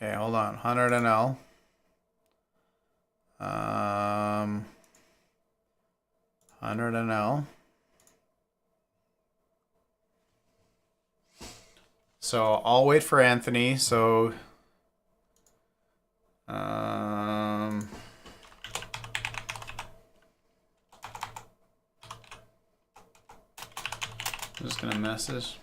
Okay, hold on. 100 HUNL. 100 HUNL. So I'll wait for Anthony. So I'm just gonna message.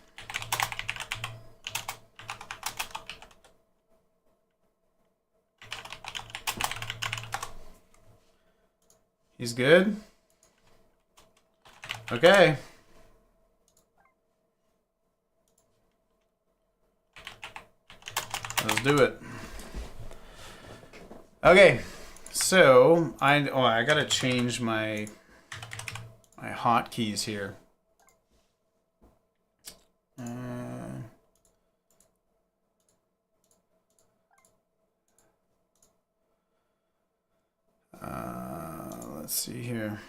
He's good? Okay. Let's do it. Okay. So I gotta change my hotkeys here. Let's see here.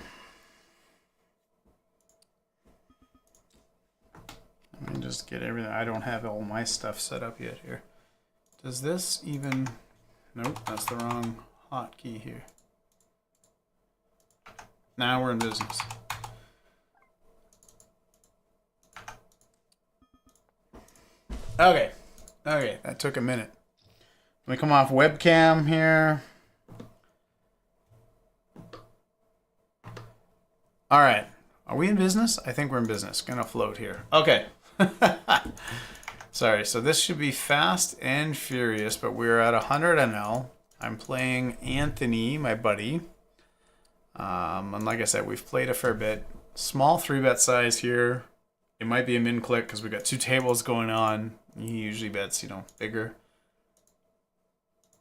Let me just get everything. I don't have all my stuff set up yet here. Does this even... Nope, that's the wrong hotkey here. Now we're in business. Okay. Okay, that took a minute. Let me come off webcam here. All right. Are we in business? I think we're in business. Gonna float here. Okay. Sorry. So this should be fast and furious, but we're at 100 HUNL. I'm playing Anthony, my buddy. And like I said, we've played a fair bit. Small 3-bet size here. It might be a min click because we got 2 tables going on. He usually bets, bigger.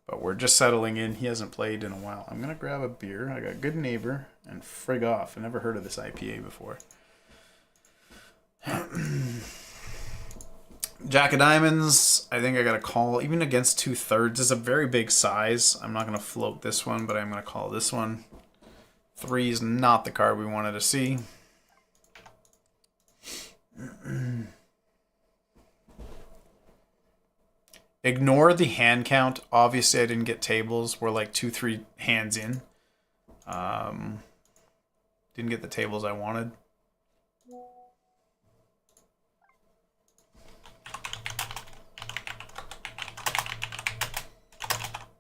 But we're just settling in. He hasn't played in a while. I'm going to grab a beer. I got Good Neighbor and Frig Off. I never heard of this IPA before. Jack of Diamonds. I think I got to call. Even against 2/3 is a very big size. I'm not going to float this one, but I'm going to call this one. 3 is not the card we wanted to see. Ignore the hand count. Obviously, I didn't get tables. We're like 2-3 hands in. Didn't get the tables I wanted.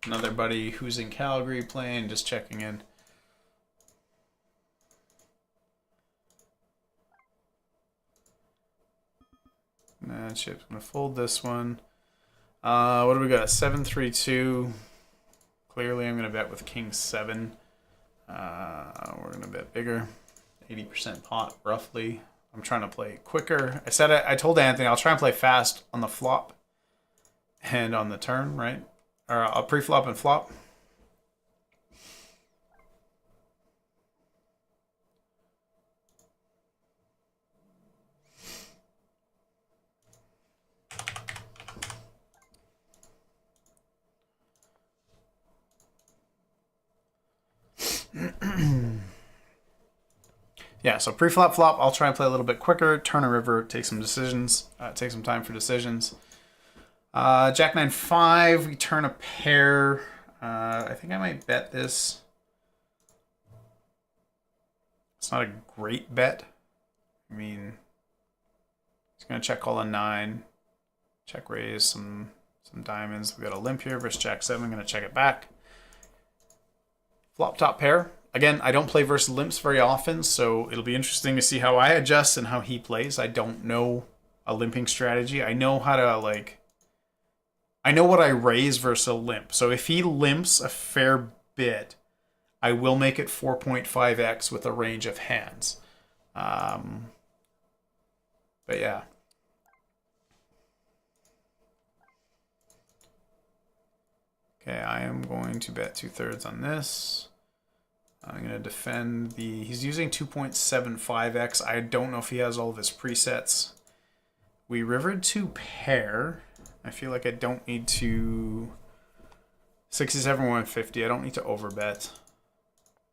Another buddy who's in Calgary playing, just checking in. Nah, Chip's gonna fold this one. What do we got? 7-3-2. Clearly, I'm gonna bet with King 7. We're gonna bet bigger. 80% pot, roughly. I'm trying to play quicker. I told Anthony I'll try and play fast on the flop and on the turn, right? Or I'll pre-flop and flop. Yeah, so pre-flop, flop, I'll try and play a little bit quicker. Turn a river, take some decisions. Take some time for decisions. Jack 9-5, we turn a pair. I think I might bet this. It's not a great bet. I mean, he's going to check call a 9. Check raise some diamonds. We got a limp here versus Jack 7. Going to check it back. Flop top pair. Again, I don't play versus limps very often, so it'll be interesting to see how I adjust and how he plays. I don't know a limping strategy. I know how to, I know what I raise versus a limp. So if he limps a fair bit, I will make it 4.5x with a range of hands. But yeah. Okay, I am going to bet 2/3 on this. I'm going to defend the... He's using 2.75x. I don't know if he has all of his presets. We rivered to pair. I feel like I don't need to... 67, 150. I don't need to overbet.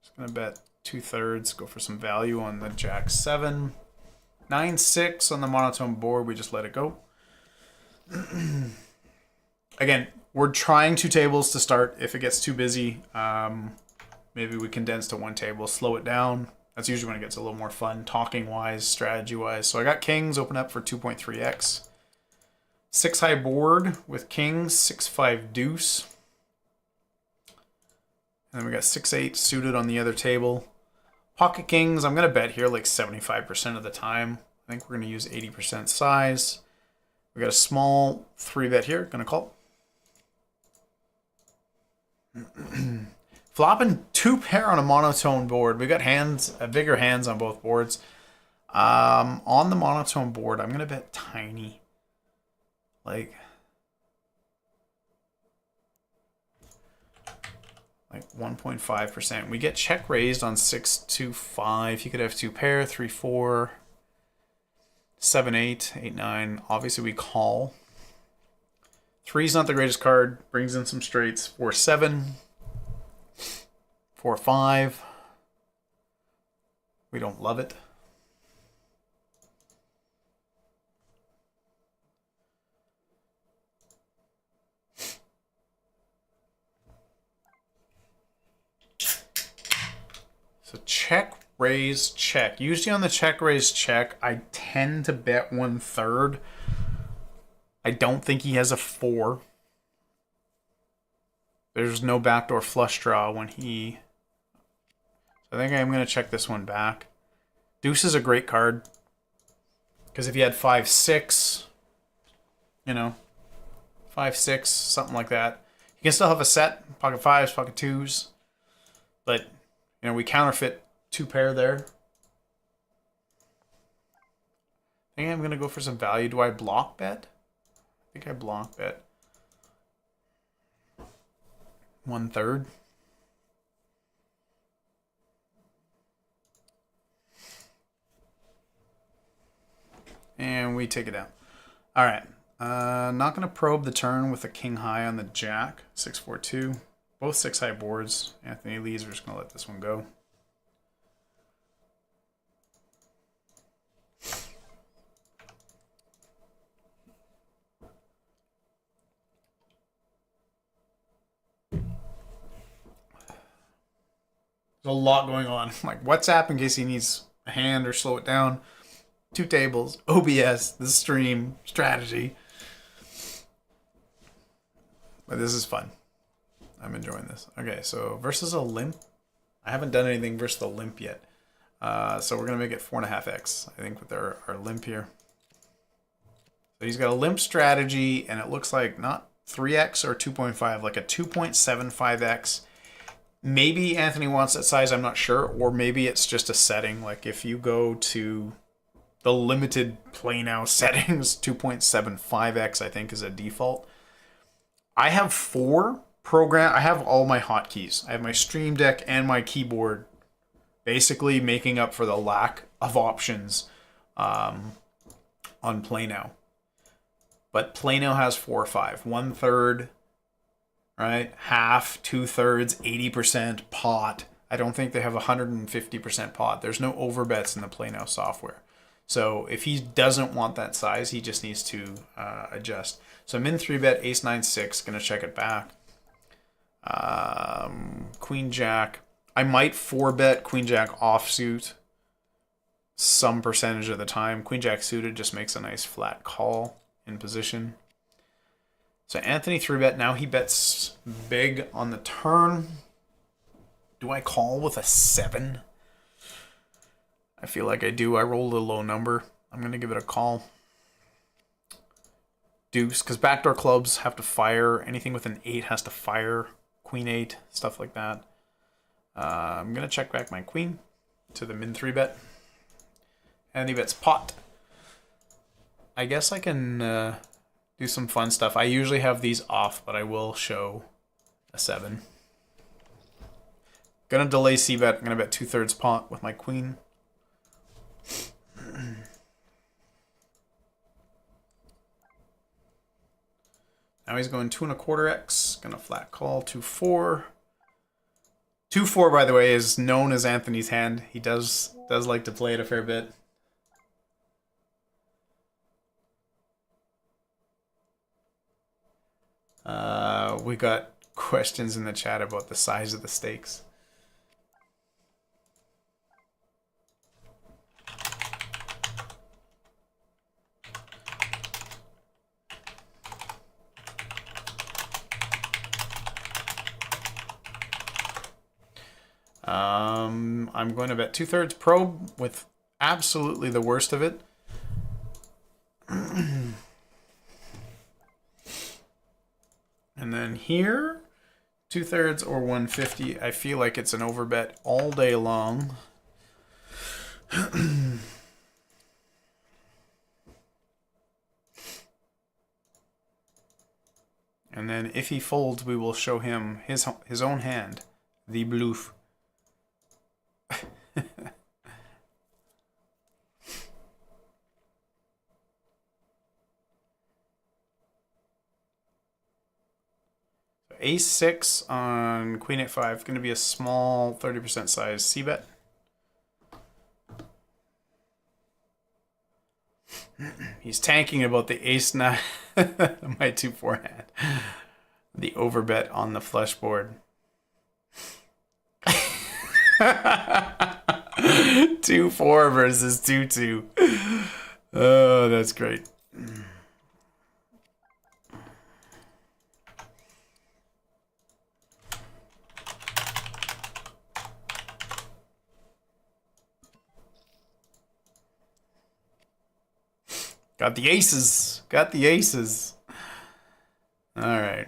Just going to bet 2/3. Go for some value on the Jack 7. 9-6 on the monotone board. We just let it go. Again, we're trying 2 tables to start. If it gets too busy, maybe we condense to 1 table, slow it down. That's usually when it gets a little more fun, talking-wise, strategy-wise. So I got kings, open up for 2.3x. 6 high board with kings, 6-5 deuce. And then we got 6-8 suited on the other table. Pocket kings, I'm going to bet here like 75% of the time. I think we're going to use 80% size. We got a small 3-bet here, going to call. Flopping 2 pair on a monotone board. We got hands, bigger hands on both boards. On the monotone board, I'm going to bet tiny. Like 1.5%. We get check raised on 6-2-5. He could have 2 pair, 3-4, 7-8, 8-9. Obviously we call. 3's not the greatest card. Brings in some straights. 4-7, 4-5. We don't love it. So check, raise, check. Usually on the check, raise, check, I tend to bet 1/3. I don't think he has a 4. There's no backdoor flush draw when he... So I think I'm going to check this one back. Deuce is a great card. Because if you had 5-6, you know, 5-6, something like that. You can still have a set, pocket 5s, pocket 2s. But, you know, we counterfeit 2 pair there. I think I'm going to go for some value. Do I block bet? I think I block bet. 1/3. And we take it down. All right. Not going to probe the turn with a king high on the jack. 6-4-2. Both 6 high boards. Anthony leads. We're just going to let this one go. There's a lot going on. Like WhatsApp in case he needs a hand or slow it down. 2 tables, OBS, the stream, strategy. But this is fun. I'm enjoying this. Okay, so versus a limp. I haven't done anything versus the limp yet. So we're going to make it 4.5x, I think, with our limp here. So he's got a limp strategy, and it looks like not 3x or 2.5, like a 2.75x. Maybe Anthony wants that size, I'm not sure. Or maybe it's just a setting. Like if you go to the limited play now settings, 2.75x I think is a default. I have 4 program. I have all my hotkeys. I have my Stream Deck and my keyboard, basically making up for the lack of options on Play Now. But Play Now has 4 or 5, 1/3, right? Half, 2/3, 80% pot. I don't think they have 150% pot. There's no overbets in the Play Now software. So if he doesn't want that size, he just needs to adjust. So I'm in 3-bet, ace 9-6, gonna check it back. Queen jack. I might 4-bet queen jack offsuit some percentage of the time. Queen jack suited just makes a nice flat call in position. So Anthony 3-bet. Now he bets big on the turn. Do I call with a 7? I feel like I do. I rolled a low number. I'm going to give it a call. Deuce, because backdoor clubs have to fire. Anything with an 8 has to fire. Queen 8, stuff like that. I'm going to check back my queen to the min 3-bet. And he bets pot. I guess I can do some fun stuff. I usually have these off, but I will show a 7. Going to delay c-bet. I'm going to bet 2/3 pot with my queen. Now he's going 2.25x. Gonna flat call 2-4. 2-4, by the way, is known as Anthony's hand. He does like to play it a fair bit. We got questions in the chat about the size of the stakes. I'm going to bet 2/3 probe with absolutely the worst of it. And then here, 2/3 or 150. I feel like it's an overbet all day long. And then if he folds, we will show him his own hand, the bluff. Ace 6 on Queen 8/5, going to be a small 30% size c-bet. He's tanking about the Ace 9, my 2-4 hand. The overbet on the flush board. 2-4 versus 2-2. Oh, that's great. Got the aces. Got the aces. All right.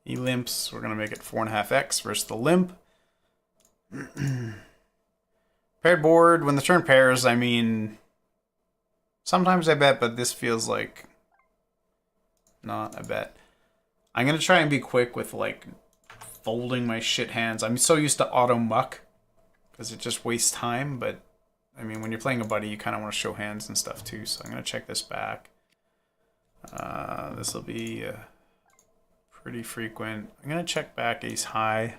He limps. We're going to make it 4.5x versus the limp. Paired board. When the turn pairs, I mean, sometimes I bet, but this feels like not a bet. I'm going to try and be quick with, like, folding my shit hands. I'm so used to auto muck because it just wastes time, but I mean, when you're playing a buddy, you kind of want to show hands and stuff too, so I'm going to check this back. This will be pretty frequent. I'm going to check back ace high.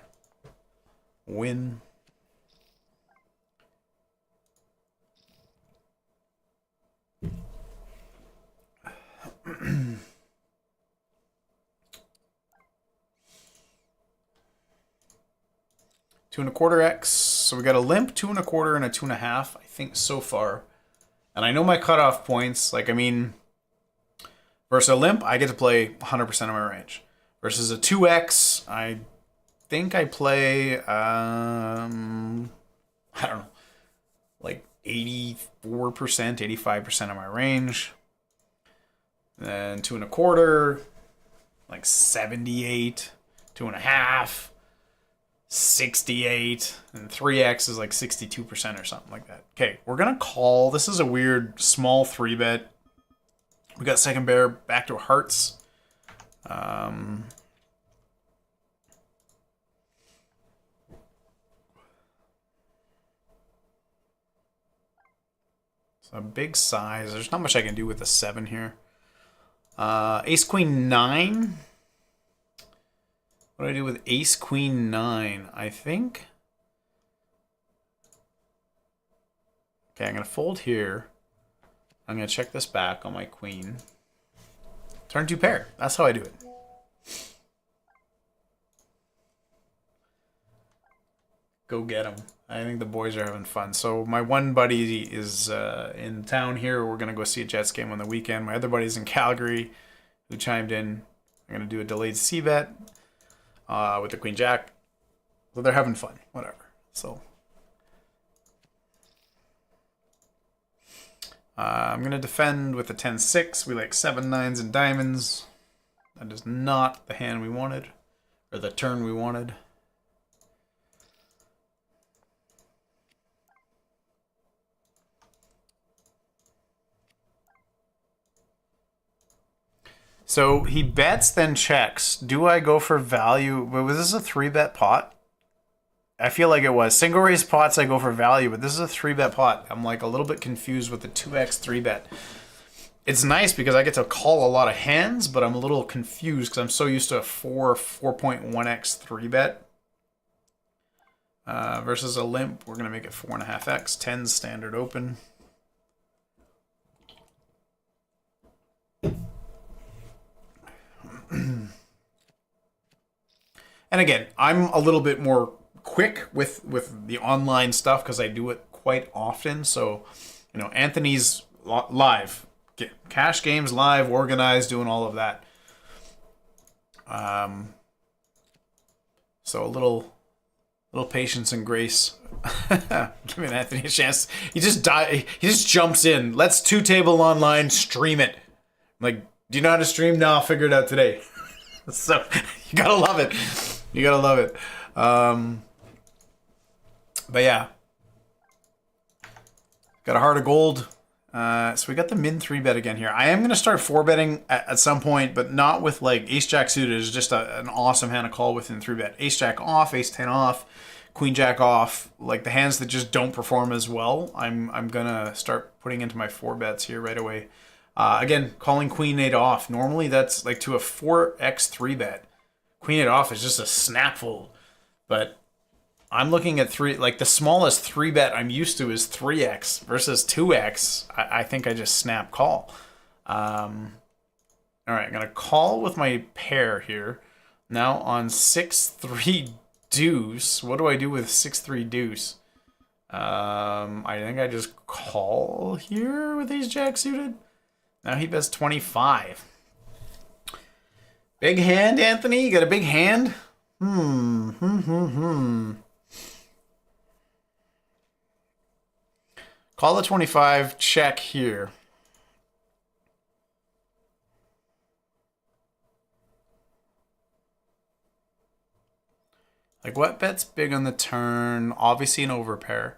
Win. Two and a quarter X. So we got a limp, 2 1/4, and a 2.5, I think, so far. And I know my cutoff points. Like, I mean, versus a limp, I get to play 100% of my range. Versus a 2X, I think I play, I don't know, like 84%, 85% of my range. Then 2 1/4, like 78, 2.5. 68, and 3x is like 62% or something like that. Okay, we're gonna call. This is a weird small 3-bet. We got second pair back to hearts. So a big size. There's not much I can do with the 7 here. Ace Queen 9. What do I do with Ace Queen 9? I think. Okay, I'm gonna fold here. I'm gonna check this back on my queen. Turn 2 pair. That's how I do it. Go get them. I think the boys are having fun. So my one buddy is in town here. We're gonna go see a Jets game on the weekend. My other buddy's in Calgary, who chimed in. I'm gonna do a delayed c-bet. With the Queen Jack. So they're having fun. Whatever. So I'm going to defend with the 10-6. We like 7 9s and diamonds. That is not the hand we wanted. Or the turn we wanted. So he bets, then checks. Do I go for value? Was this a 3-bet pot? I feel like it was. Single raise pots, I go for value, but this is a 3-bet pot. I'm like a little bit confused with the 2x 3-bet. It's nice because I get to call a lot of hands, but I'm a little confused because I'm so used to a 4.1x 3-bet. Versus a limp, we're going to make it 4.5x. 10 standard open. And again, I'm a little bit more quick with the online stuff because I do it quite often. So, you know, Anthony's live, cash games live, organized, doing all of that. So a little patience and grace. Giving Anthony a chance. He just jumps in. Let's 2-table online, stream it. I'm like, do you know how to stream? No, I'll figure it out today. So you gotta love it. You gotta love it. But yeah. Got a heart of gold. So we got the min 3-bet again here. I am going to start 4-betting at some point, but not with like Ace-Jack suited. Is just an awesome hand to call within 3-bet. Ace-Jack off, Ace-10 off, Queen-Jack off. Like the hands that just don't perform as well, I'm going to start putting into my 4-bets here right away. Again, calling Queen-8 off. Normally that's like to a 4x 3-bet. Queen-8 off is just a snapful. But I'm looking at like the smallest 3-bet I'm used to is 3x versus 2x. I think I just snap call. All right, I'm going to call with my pair here. Now on 6-3 deuce. What do I do with 6-3 deuce? I think I just call here with Ace-Jack suited. Now he bets 25. Big hand, Anthony? You got a big hand? Call the 25, check here. Like what bet's big on the turn? Obviously an overpair.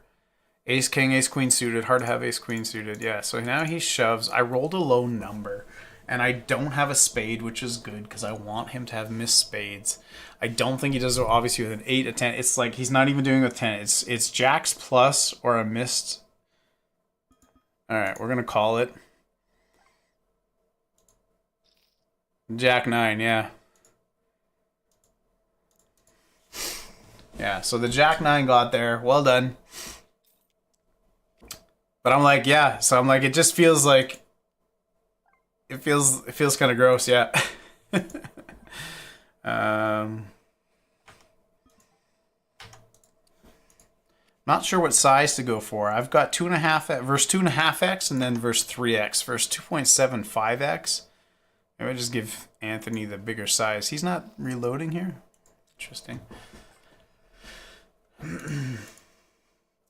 Ace king, ace queen suited. Hard to have ace queen suited. Yeah, so now he shoves. I rolled a low number. And I don't have a spade, which is good because I want him to have missed spades. I don't think he does it obviously with an 8, a 10. It's like he's not even doing with 10. It's jacks plus or a missed. All right, we're going to call it. Jack 9, yeah. Yeah, so the Jack 9 got there. Well done. But I'm like, yeah. So I'm like, it just feels like... It feels kind of gross, yeah. Not sure what size to go for. I've got 2.5 versus 2.5x and then versus 3x versus 2.75x. Maybe I just give Anthony the bigger size. He's not reloading here. Interesting.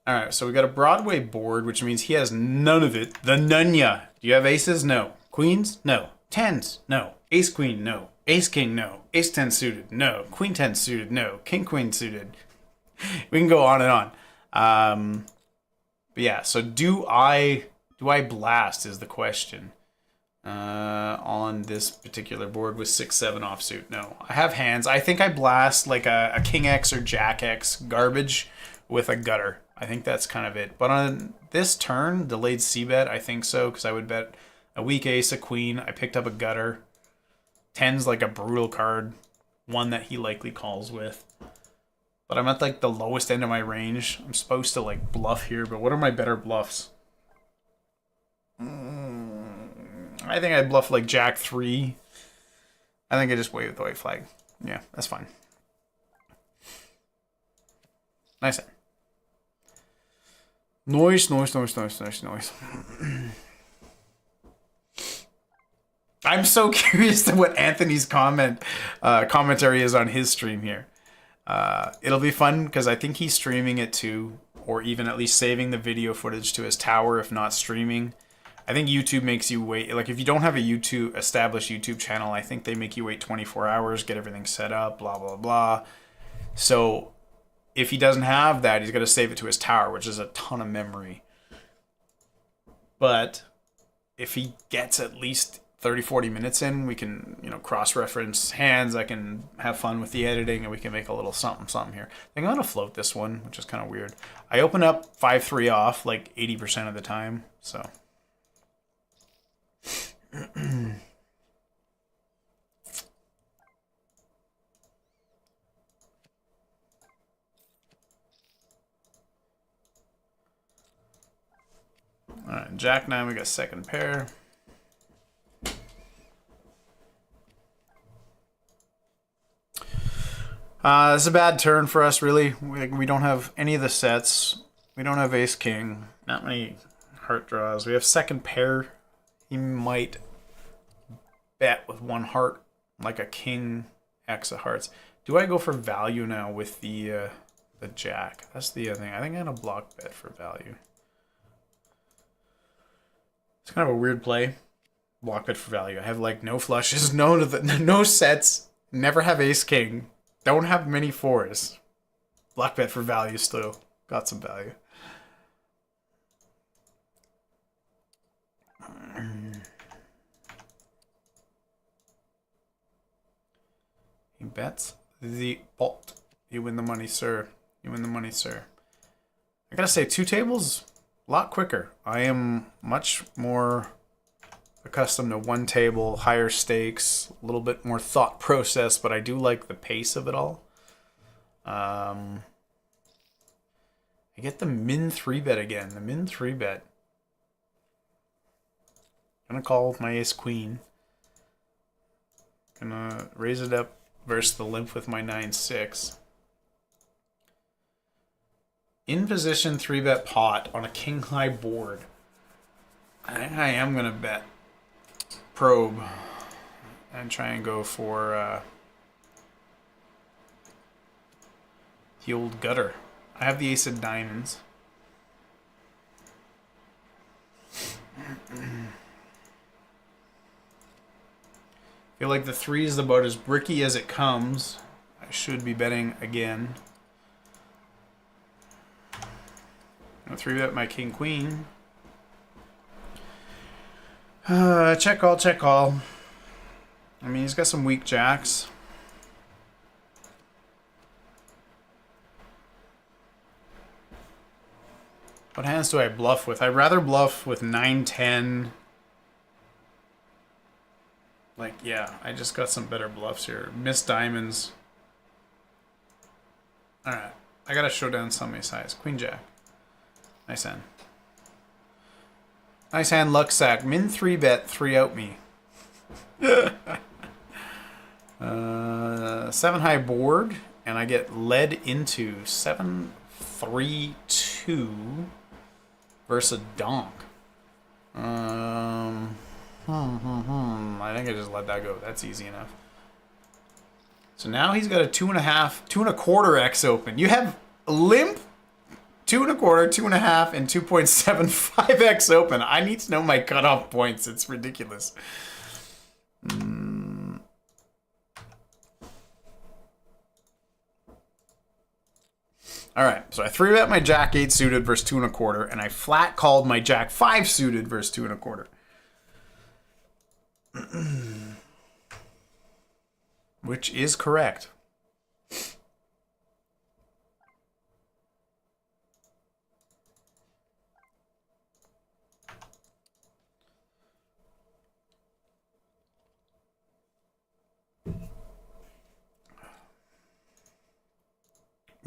All right, so we got a Broadway board, which means he has none of it. The nunya. Do you have aces? No. Queens? No. Tens? No. Ace queen? No. Ace king? No. Ace 10 suited? No. Queen 10 suited? No. King queen suited? We can go on and on. But yeah, so do I blast is the question. On this particular board with 6-7 offsuit. No. I have hands. I think I blast like a King X or Jack X garbage with a gutter. I think that's kind of it. But on this turn, delayed C-bet, I think so, because I would bet a weak ace, a queen. I picked up a gutter. 10's like a brutal card. One that he likely calls with. But I'm at like the lowest end of my range. I'm supposed to like bluff here, but what are my better bluffs? I think I bluff like Jack 3. I think I just wave with the white flag. Yeah, that's fine. Nice hand. Noise. I'm so curious to what Anthony's commentary is on his stream here. It'll be fun because I think he's streaming it too, or even at least saving the video footage to his tower, if not streaming. I think YouTube makes you wait. Like if you don't have a established YouTube channel, I think they make you wait 24 hours, get everything set up, blah, blah, blah. So if he doesn't have that, he's got to save it to his tower, which is a ton of memory. But if he gets at least 30, 40 minutes in, we can, cross-reference hands. I can have fun with the editing, and we can make a little something here. I think I'm going to float this one, which is kind of weird. I open up 5-3 off like 80% of the time, so... Alright, Jack 9, we got second pair. This is a bad turn for us, really. We don't have any of the sets. We don't have ace king. Not many heart draws. We have second pair. He might bet with one heart, like a king X of hearts. Do I go for value now with the jack? That's the other thing. I think I'm gonna block bet for value. It's kind of a weird play. Block bet for value. I have like no flushes, no sets, never have ace king, don't have many fours. Block bet for value still. Got some value. He bets the pot. You win the money, sir. You win the money, sir. I gotta say, two tables, a lot quicker. I am much more accustomed to one table, higher stakes, a little bit more thought process, but I do like the pace of it all. I get the min 3-bet again. The min 3-bet. Gonna call with my ace queen. Gonna raise it up versus the limp with my 9-6. In position 3-bet pot on a king high board. I think I am gonna bet probe and try and go for the old gutter. I have the ace of diamonds. Feel like the 3 is about as bricky as it comes. I should be betting again. I'm gonna 3-bet my king queen. Check call, check call. I mean, he's got some weak jacks. What hands do I bluff with? I'd rather bluff with 9-10. Like, yeah, I just got some better bluffs here. Miss diamonds. Alright, I gotta show down some ace highs. Queen jack. Nice hand. Nice hand, luck sack. Min 3-bet, 3 out me. 7 high board, and I get led into 7-3-2 versus a donk. I think I just let that go. That's easy enough. So now he's got a 2.25x open. You have limp 2.25, 2.5, and 2.75x open. I need to know my cutoff points. It's ridiculous. All right, so I 3-bet my jack 8 suited versus 2.25, and I flat called my jack 5 suited versus 2.25. Which is correct. I'm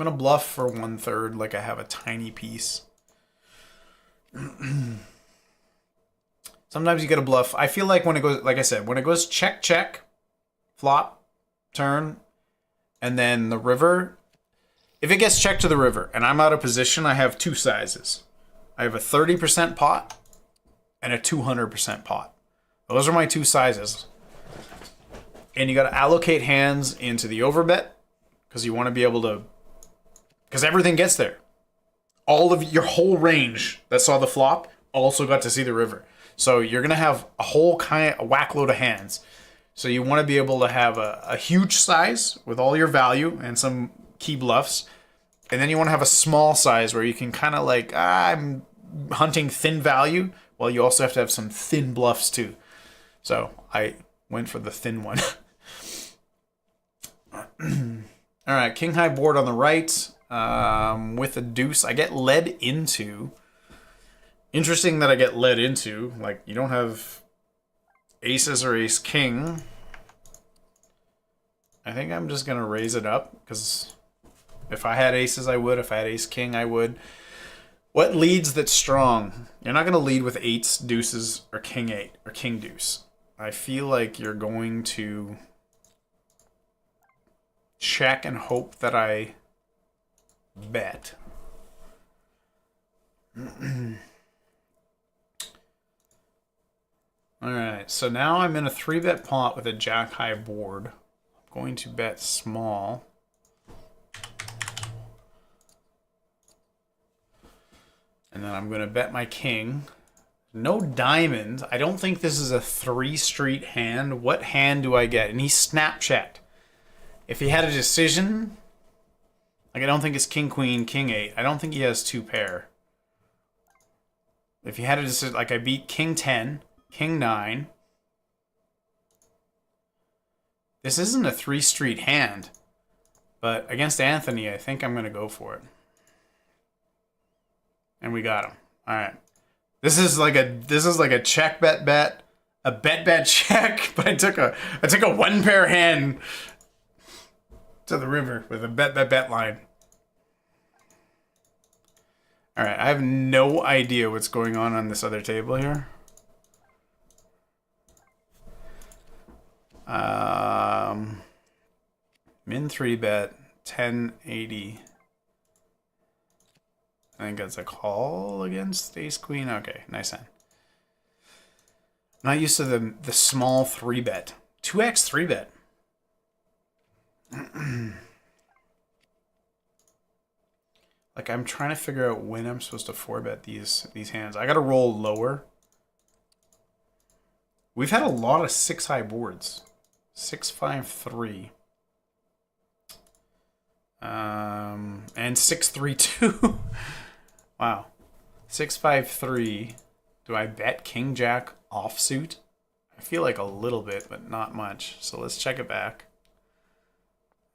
gonna bluff for 1/3, like I have a tiny piece. Sometimes you get a bluff. I feel like when it goes, like I said, when it goes check, check, flop, turn, and then the river, if it gets checked to the river and I'm out of position, I have two sizes. I have a 30% pot and a 200% pot. Those are my two sizes. And you got to allocate hands into the overbet because you want to be able to, because everything gets there. All of your whole range that saw the flop also got to see the river. So you're going to have a whole a whack load of hands. So you want to be able to have a huge size with all your value and some key bluffs. And then you want to have a small size where you can kind of like, I'm hunting thin value, while you also have to have some thin bluffs too. So I went for the thin one. All right, king high board on the right with a deuce. I get led into. Interesting that I get led into. Like, you don't have aces or ace king. I think I'm just going to raise it up because if I had aces, I would. If I had ace king, I would. What leads that's strong? You're not going to lead with eights, deuces, or king eight, or king deuce. I feel like you're going to check and hope that I bet. Alright, so now I'm in a 3-bet pot with a jack-high board. I'm going to bet small. And then I'm going to bet my king. No diamond. I don't think this is a 3-street hand. What hand do I get? And he snap-checked. If he had a decision, like I don't think it's king, queen, king 8. I don't think he has 2 pair. If he had a decision, like I beat king 10, king 9. This isn't a 3-street hand. But against Anthony, I think I'm going to go for it. And we got him. All right. This is like a check bet, a bet check, but I took a 1-pair hand to the river with a bet line. All right, I have no idea what's going on this other table here. Min 3-bet 1080. I think that's a call against ace queen. Okay, nice hand. I'm not used to the small 3-bet. 2x 3-bet. Like I'm trying to figure out when I'm supposed to 4-bet these hands. I gotta roll lower. We've had a lot of 6-high boards. 6-5-3. And 6-3-2. Wow. 6-5-3. Do I bet king jack offsuit? I feel like a little bit, but not much. So let's check it back.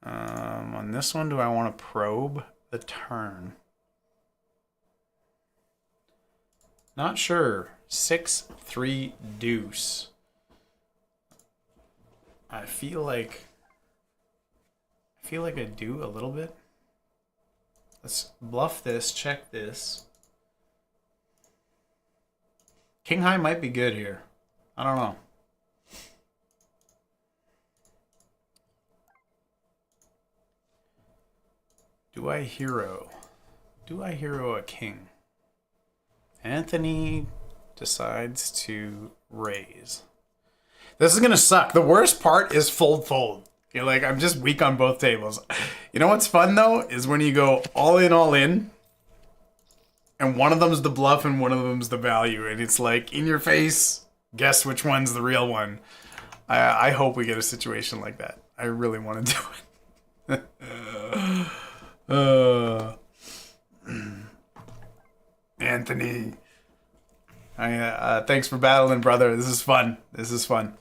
On this one, do I want to probe the turn? Not sure. 6-3 deuce. I feel like I do a little bit. Let's bluff this, check this. King high might be good here. I don't know. Do I hero? Do I hero a king? Anthony decides to raise. This is gonna suck. The worst part is fold. You're like, I'm just weak on both tables. You know what's fun though? Is when you go all in, and one of them's the bluff and one of them's the value. And it's like, in your face, guess which one's the real one. I hope we get a situation like that. I really want to do it. Anthony. Thanks for battling, brother. This is fun. This is fun.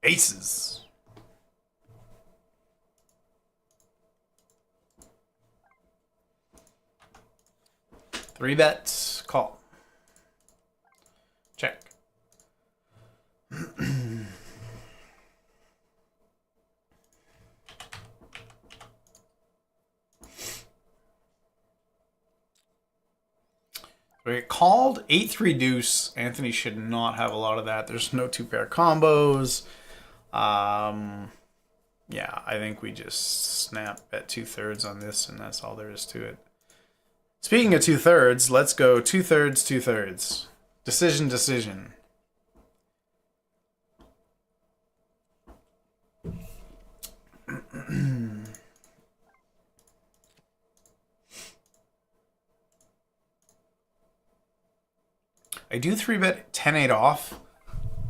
Aces. Three bets, call. Check. We called 8-3 deuce. Anthony should not have a lot of that. There's no 2-pair combos. Yeah, I think we just snap at 2/3 on this, and that's all there is to it. Speaking of 2/3, let's go 2/3. Decision. I do 3-bet 10-8 off.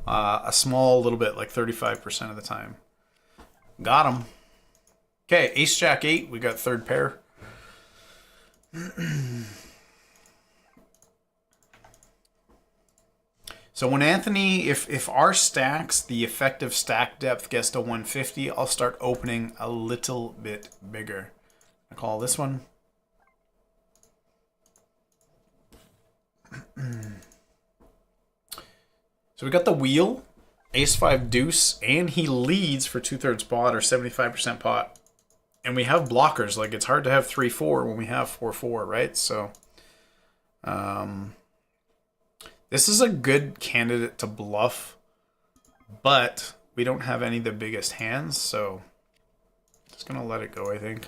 A small little bit, like 35% of the time. Got him. Okay, ace jack 8. We got third pair. So when Anthony, if our stacks, the effective stack depth gets to 150, I'll start opening a little bit bigger. I call this one. So we got the wheel, ace-5 deuce, and he leads for 2/3 pot or 75% pot. And we have blockers. Like, it's hard to have 3-4 when we have 4-4, right? So This is a good candidate to bluff, but we don't have any of the biggest hands, so just gonna let it go, I think.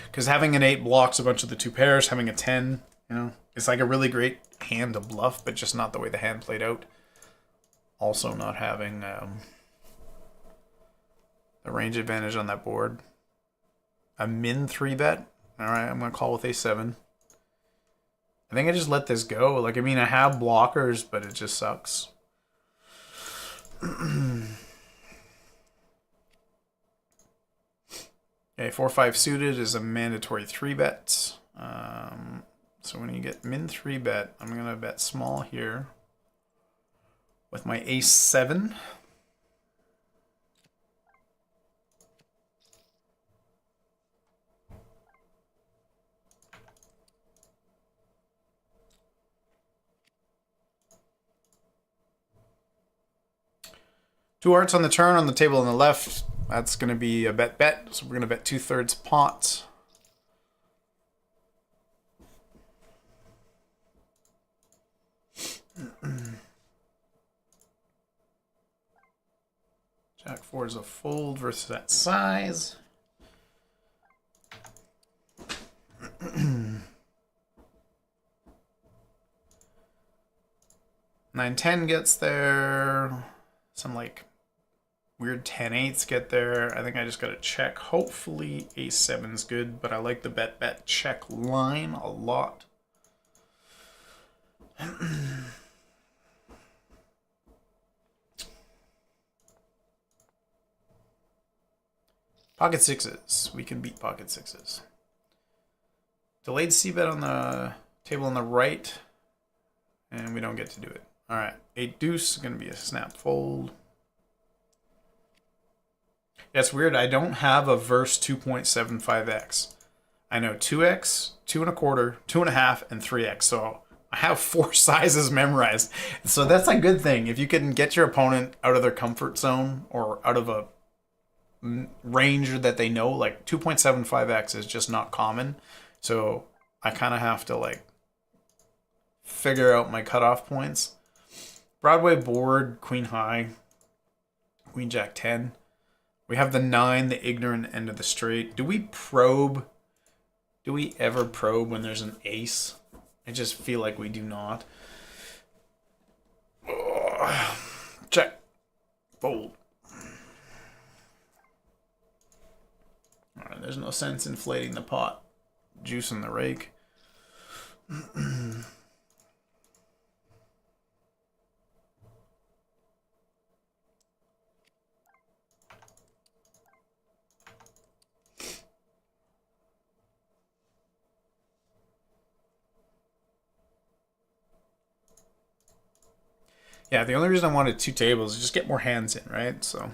Because having an 8 blocks a bunch of the 2 pairs, having a 10, you know, it's like a really great hand to bluff, but just not the way the hand played out. Also not having the range advantage on that board. A min 3-bet. Alright, I'm going to call with a7. I think I just let this go. Like, I mean, I have blockers, but it just sucks. Okay, 4-5 suited is a mandatory 3-bet. So when you get min 3-bet, I'm going to bet small here with my ace-7. Two hearts on the turn on the table on the left. That's going to be a bet. So we're going to bet 2/3 pot. Jack 4 is a fold versus that size. 9-10 gets there. Some like weird 10-8s get there. I think I just got to check. Hopefully ace-7's good, but I like the bet check line a lot. Pocket 6s. We can beat pocket 6s. Delayed c-bet on the table on the right, and we don't get to do it. All right, 8 deuce is going to be a snap fold. Yeah, it's weird. I don't have a verse 2.75x. I know 2x, 2 1/4, 2 1/2, and 3x. So I have 4 sizes memorized. So that's a good thing. If you can get your opponent out of their comfort zone or out of a range that they know, like 2.75x is just not common. So I kind of have to like figure out my cutoff points. Broadway board, queen high, queen jack 10. We have the 9, the ignorant end of the straight. Do we probe? Do we ever probe when there's an ace? I just feel like we do not. Check. Fold. All right, there's no sense inflating the pot. Juicing the rake. Yeah, the only reason I wanted 2 tables is just get more hands in, right? So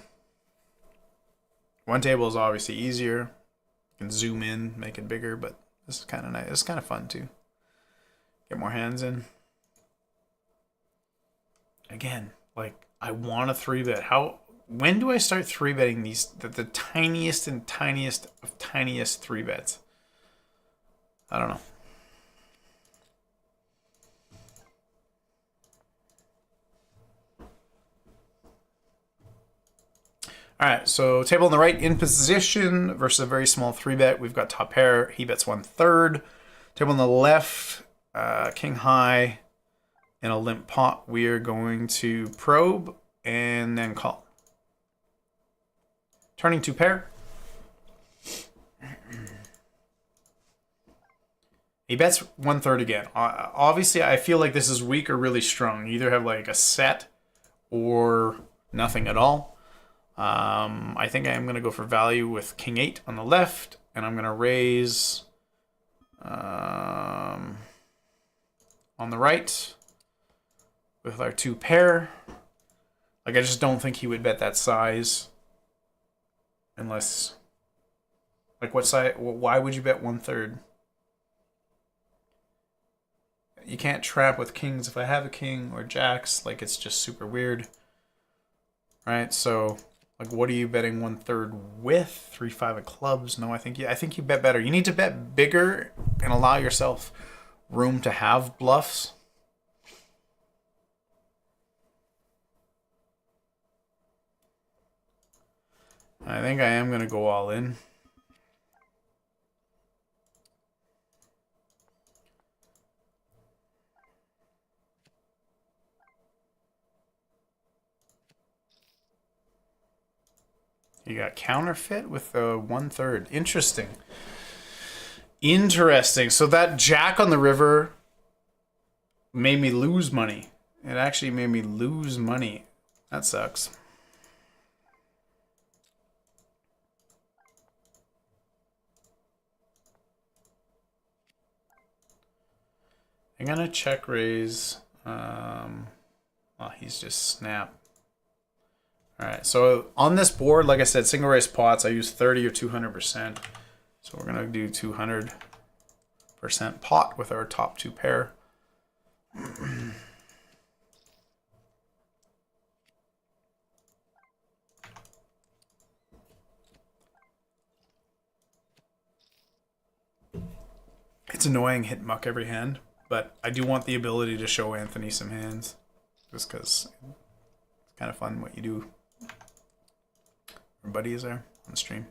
1 table is obviously easier. You can zoom in, make it bigger, but this is kind of nice. It's kind of fun too. Get more hands in. Again, like I want a 3-bet. When do I start 3-betting these the tiniest and tiniest of tiniest 3-bets? I don't know. All right, so table on the right in position versus a very small 3-bet. We've got top pair. He bets 1/3. Table on the left, king high in a limp pot. We are going to probe and then call. Turning 2 pair. He bets 1/3 again. Obviously, I feel like this is weak or really strong. You either have like a set or nothing at all. I think I am going to go for value with king 8 on the left, and I'm going to raise on the right with our 2 pair. Like, I just don't think he would bet that size unless, like, what size? Why would you bet 1/3? You can't trap with kings. If I have a king or jacks, like, it's just super weird, right? So, like, what are you betting 1/3 with? 3-5 of clubs? No, I think you bet better. You need to bet bigger and allow yourself room to have bluffs. I think I am going to go all in. You got counterfeit with the 1/3. Interesting. Interesting. So that jack on the river made me lose money. It actually made me lose money. That sucks. I'm gonna check raise. Oh, he's just snap. All right, so on this board, like I said, single raise pots, I use 30 or 200%. So we're gonna do 200% pot with our top two pair. It's annoying hit muck every hand, but I do want the ability to show Anthony some hands, just because it's kind of fun what you do. Our buddy is there on the stream.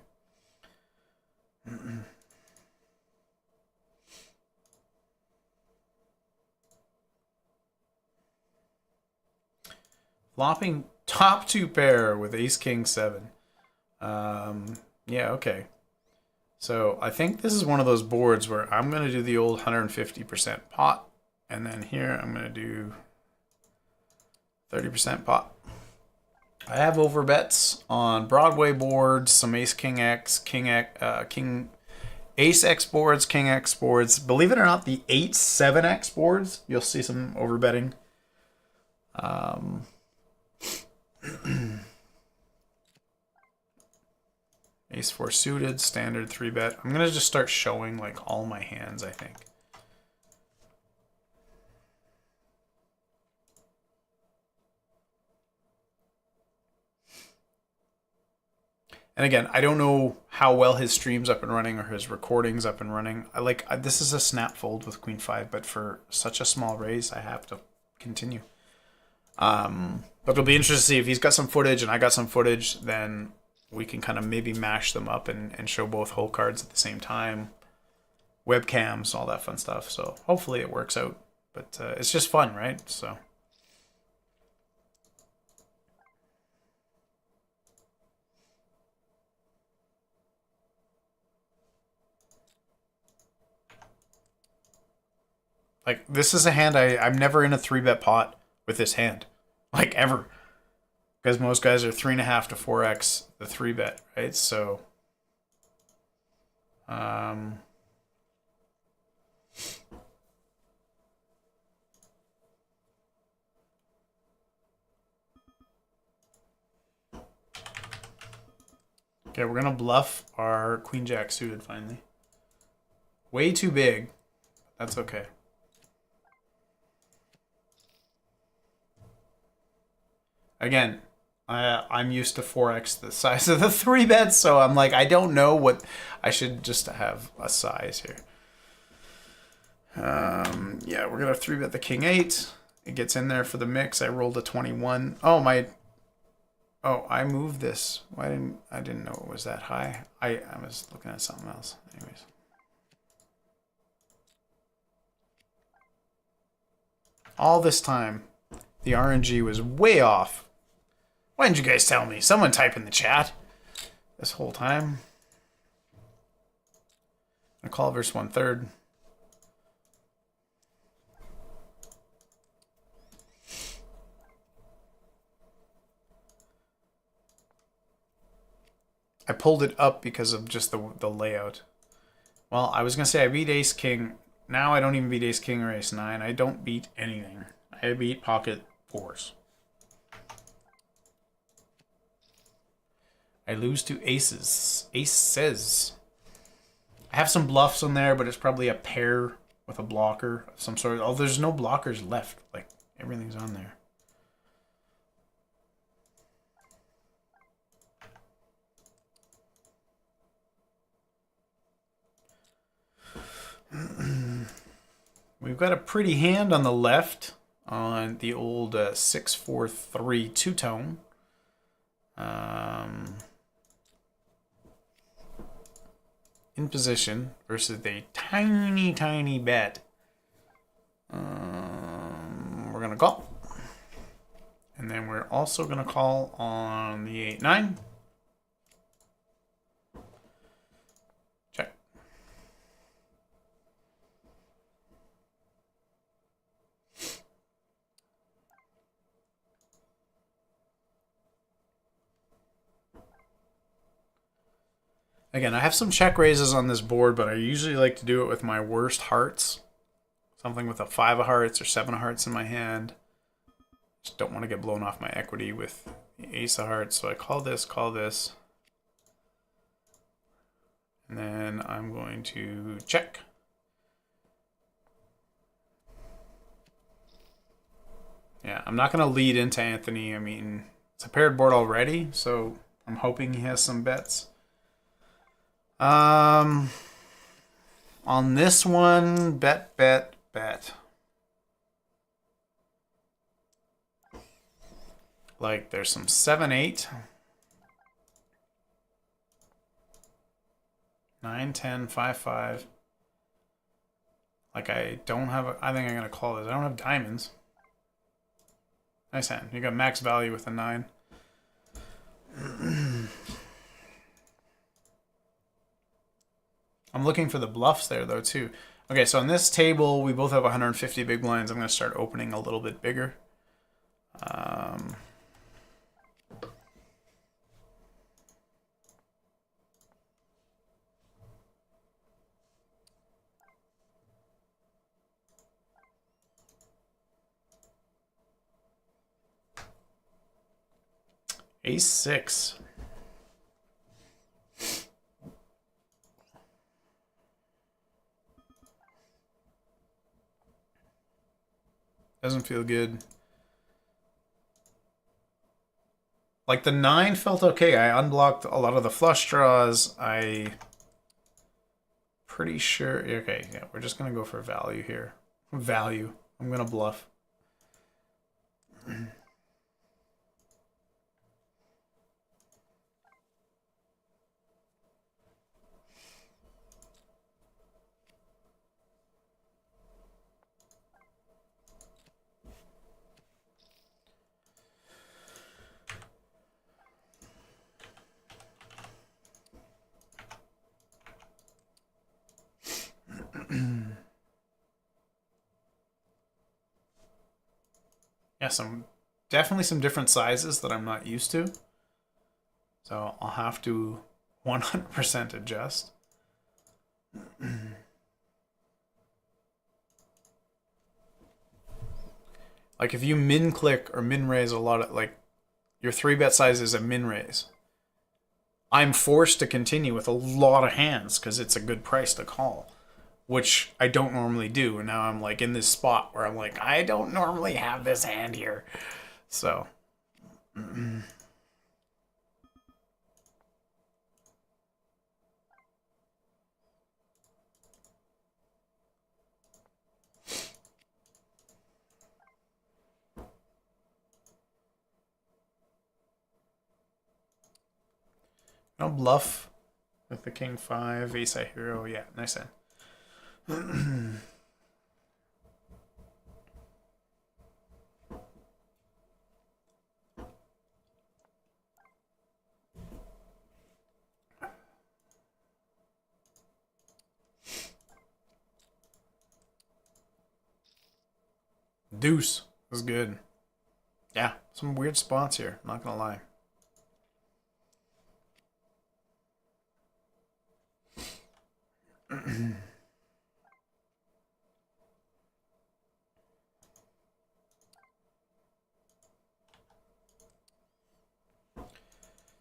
Flopping top two pair with ace king 7. Yeah, okay. So I think this is one of those boards where I'm going to do the old 150% pot. And then here I'm going to do 30% pot. I have overbets on Broadway boards, some ace king X, ace X boards, king X boards. Believe it or not, the 8-7X boards, you'll see some overbetting. Ace 4 suited, standard 3-bet. I'm going to just start showing like all my hands, I think. And again, I don't know how well his stream's up and running or his recording's up and running. This is a snap fold with Queen 5, but for such a small raise, I have to continue. But it'll be interesting to see if he's got some footage and I got some footage, then we can kind of maybe mash them up and show both whole cards at the same time. Webcams, all that fun stuff. So hopefully it works out. But it's just fun, right? So. Like, this is a hand I'm never in a 3-bet pot with this hand. Like, ever. Because most guys are 3.5 to 4x the 3-bet, right? So, okay, we're gonna bluff our Queen Jack suited finally. Way too big. That's okay. Again, I'm used to 4x the size of the 3-bets, so I'm like, I don't know what I should just have a size here. Yeah, we're gonna 3-bet the king 8. It gets in there for the mix. I rolled a 21. Oh, I moved this. I didn't know it was that high. I was looking at something else. Anyways. All this time, the RNG was way off. Why didn't you guys tell me? Someone type in the chat this whole time. I call verse 1/3. I pulled it up because of just the layout. Well, I was going to say I beat ace king. Now I don't even beat ace king or ace 9. I don't beat anything. I beat pocket 4s. I lose to aces. Aces. I have some bluffs on there, but it's probably a pair with a blocker of some sort. Oh, there's no blockers left. Like, everything's on there. We've got a pretty hand on the left on the old 6-4-3 two-tone. in position versus a tiny, tiny bet. We're going to call. And then we're also going to call on the 8-9. Check. Again, I have some check raises on this board, but I usually like to do it with my worst hearts. Something with a 5 of hearts or 7 of hearts in my hand. Just don't want to get blown off my equity with the ace of hearts. So I call this. And then I'm going to check. Yeah, I'm not going to lead into Anthony. I mean, it's a paired board already, so I'm hoping he has some bets. On this one, bet. Like, there's some 7-8. 9-10, 5-5. Like, I don't have... I think I'm going to call this. I don't have diamonds. Nice hand. You got max value with a 9. I'm looking for the bluffs there, though, too. Okay, so on this table, we both have 150 big blinds. I'm going to start opening a little bit bigger. Ace-6. Doesn't feel good. Like, the 9 felt okay. I unblocked a lot of the flush draws. Pretty sure... Okay, yeah, we're just going to go for value here. Value. I'm going to bluff. Yeah, definitely some different sizes that I'm not used to. So I'll have to 100% adjust. Like, if you min click or min raise a lot of, like, your 3-bet size is a min raise, I'm forced to continue with a lot of hands because it's a good price to call, which I don't normally do. And now I'm like in this spot where I'm like, I don't normally have this hand here. So. No bluff with the king 5, ace high hero. Yeah, nice hand. Deuce was good. Yeah, some weird spots here, not gonna lie.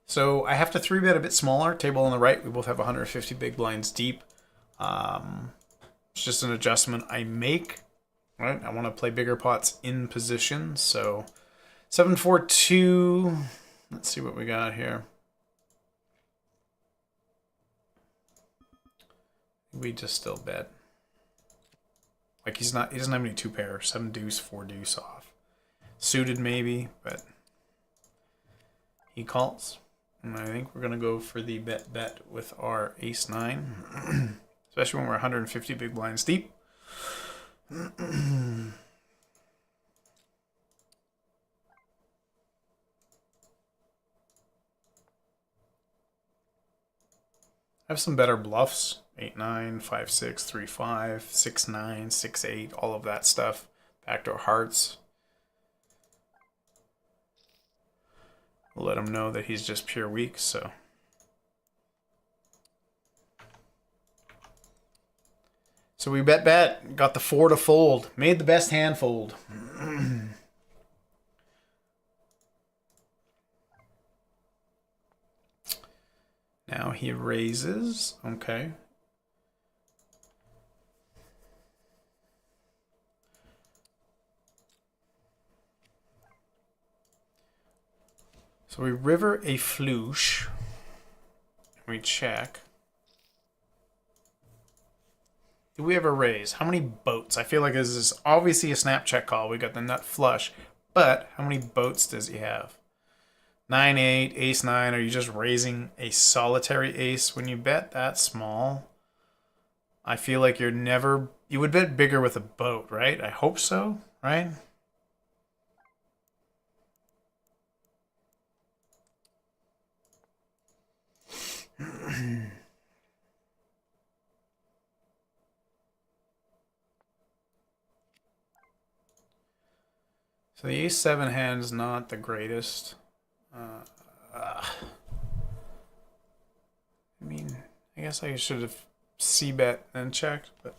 So I have to 3-bet a bit smaller. Table on the right, we both have 150 big blinds deep. It's just an adjustment I make. Right, I want to play bigger pots in position. So 7-4-2. Let's see what we got here. We just still bet. Like, he doesn't have any 2 pair. 7 deuce, 4 deuce off. Suited maybe, but he calls. And I think we're going to go for the bet with our ace-9, especially when we're 150 big blinds deep. I have some better bluffs. 8-9, 5-6, 3-5, 6-9, 6-8, all of that stuff. Backdoor hearts. We'll let him know that he's just pure weak, so. So we bet, got the 4 to fold, made the best hand fold. Now he raises, okay. So we river a floosh. We check. Do we ever raise? How many boats? I feel like this is obviously a snap check call. We got the nut flush. But how many boats does he have? 9-8, ace-9. Are you just raising a solitary ace when you bet that small? I feel like you're never... You would bet bigger with a boat, right? I hope so, right? So the ace-7 hand's not the greatest. I mean, I guess I should have c-bet and checked, but...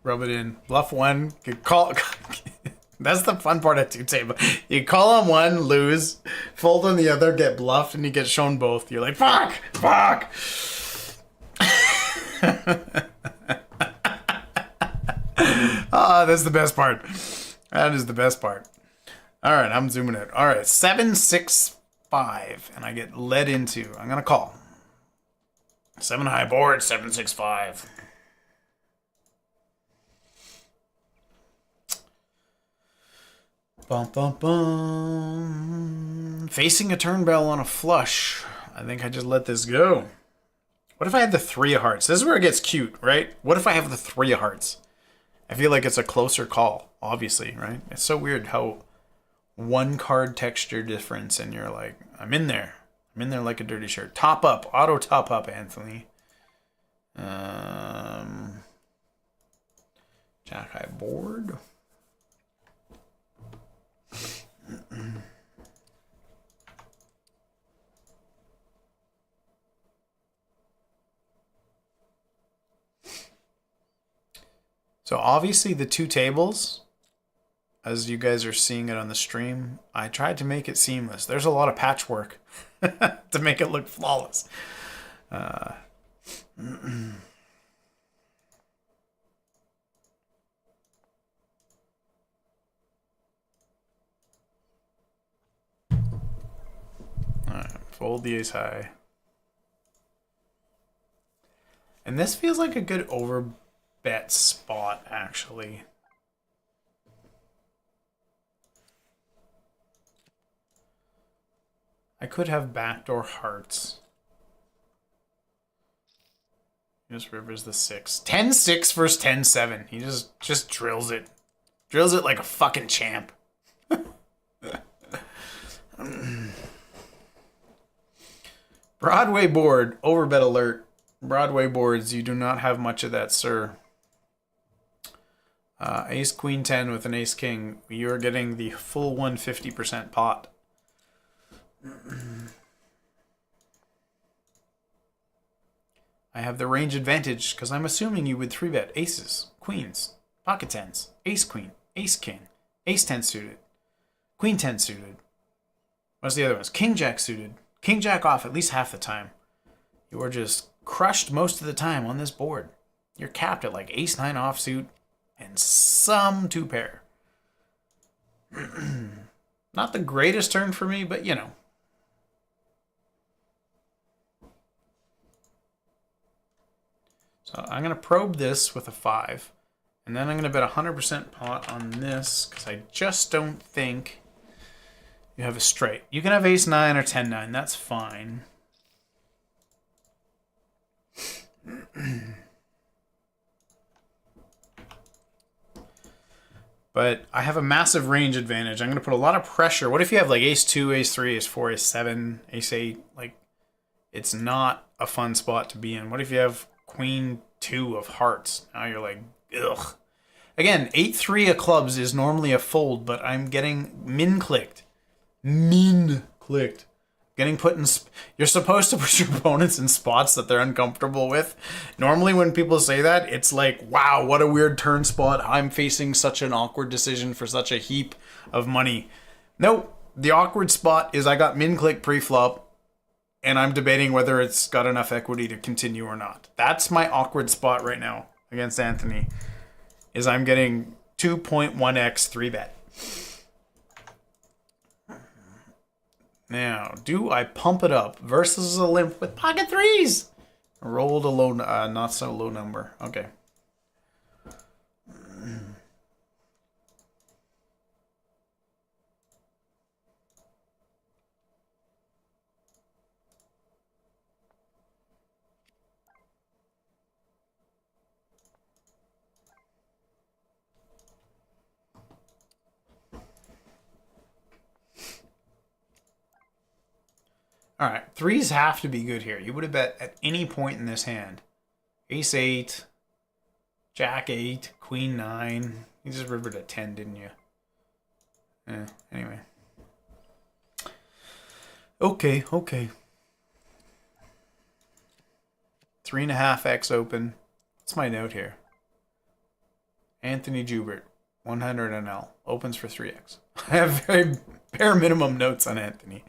Rub it in. Bluff 1. You call. That's the fun part of 2-table. You call on one, lose, fold on the other, get bluffed, and you get shown both. You're like, fuck! Fuck! Ah, that's the best part. That is the best part. Alright, I'm zooming it. Alright, 7-6-5. And I get led into. I'm gonna call. 7 high board, 7-6-5. Bum, bum, bum. Facing a turn bell on a flush. I think I just let this go. What if I had the 3 of hearts? This is where it gets cute, right? What if I have the 3 of hearts? I feel like it's a closer call, obviously, right? It's so weird how one card texture difference and you're like, I'm in there. I'm in there like a dirty shirt. Top up. Auto top up, Anthony. Jack high board. So obviously the 2 tables, as you guys are seeing it on the stream, I tried to make it seamless. There's a lot of patchwork to make it look flawless. Alright, fold the ace high. And this feels like a good overbet spot, actually. I could have backdoor hearts. He just rivers the 6. 10-6 versus 10-7. He just drills it. Drills it like a fucking champ. Broadway board. Overbet alert. Broadway boards. You do not have much of that, sir. Ace Queen 10 with an Ace King. You're getting the full 150% pot. I have the range advantage because I'm assuming you would 3-bet aces, queens, pocket 10s, ace queen, ace king, ace 10 suited, queen 10 suited. What's the other ones? King jack suited. King jack off at least half the time. You are just crushed most of the time on this board. You're capped at like ace-9 offsuit and some 2-pair. Not the greatest turn for me, but you know. So I'm going to probe this with a 5. And then I'm going to bet 100% pot on this because I just don't think you have a straight. You can have ace-9 or 10-9. That's fine. But I have a massive range advantage. I'm going to put a lot of pressure. What if you have like ace-2, ace-3, ace-4, ace-7, ace-8? Like, it's not a fun spot to be in. What if you have queen-2 of hearts? Now you're like, ugh. Again, 8-3 of clubs is normally a fold, but I'm getting min-clicked. Min-clicked. Getting put in... You're supposed to put your opponents in spots that they're uncomfortable with. Normally when people say that, it's like, wow, what a weird turn spot. I'm facing such an awkward decision for such a heap of money. Nope. The awkward spot is I got min-click pre-flop, and I'm debating whether it's got enough equity to continue or not. That's my awkward spot right now against Anthony, is I'm getting 2.1x 3-bet. Now, do I pump it up versus a limp with pocket threes? Rolled a low, not so low number. Okay. All right, threes have to be good here. You would have bet at any point in this hand. Ace-8, Jack-8, Queen-9. You just rivered a 10, didn't you? Anyway. Okay. 3.5x open. What's my note here? Anthony Joubert, 100 NL. Opens for 3x. I have very bare minimum notes on Anthony.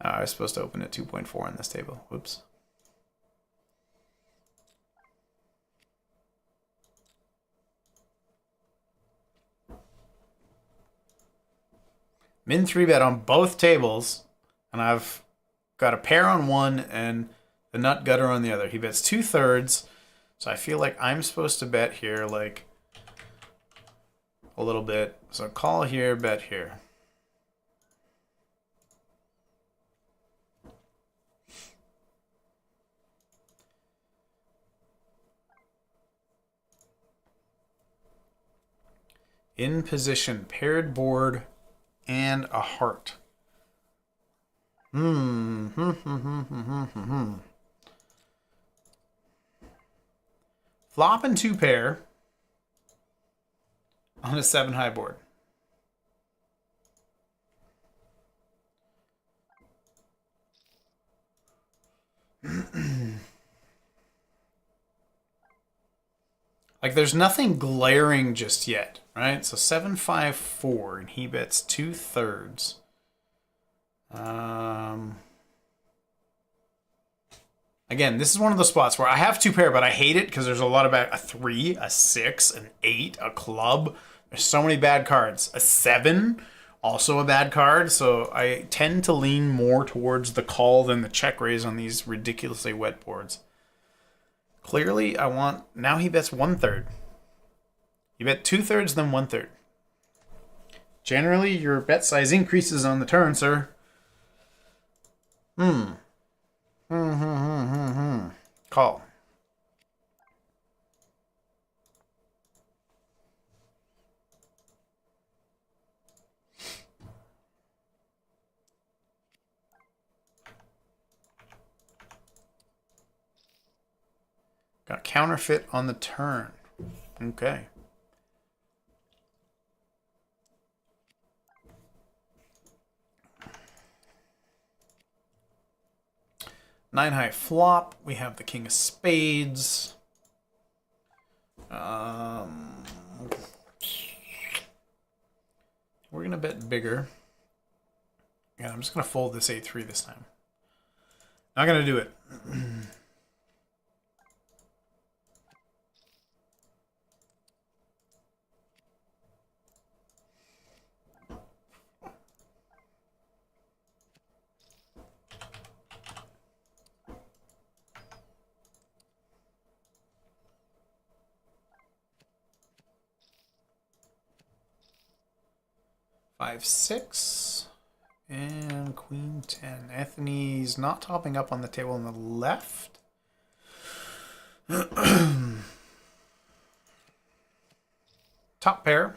I was supposed to open at 2.4 on this table. Whoops. Min 3-bet on both tables, and I've got a pair on one and the nut gutter on the other. He bets 2/3, so I feel like I'm supposed to bet here like a little bit. So call here, bet here. In position, paired board, and a heart. Flop and 2-pair on a 7-high board. Like, there's nothing glaring just yet, right? So 7-5-4, and he bets 2/3. Again, this is one of the spots where I have 2-pair, but I hate it because there's a lot of bad. A 3, a 6, an 8, a club. There's so many bad cards. A 7, also a bad card. So I tend to lean more towards the call than the check raise on these ridiculously wet boards. Clearly, I want... Now he bets 1/3. You bet 2/3, then 1/3. Generally, your bet size increases on the turn, sir. Call. Got counterfeit on the turn. Okay. Nine high flop. We have the king of spades. We're gonna bet bigger. Yeah, I'm just gonna fold this a3 this time. Not gonna do it. Five, six, and queen 10. Anthony's not topping up on the table on the left. Top pair.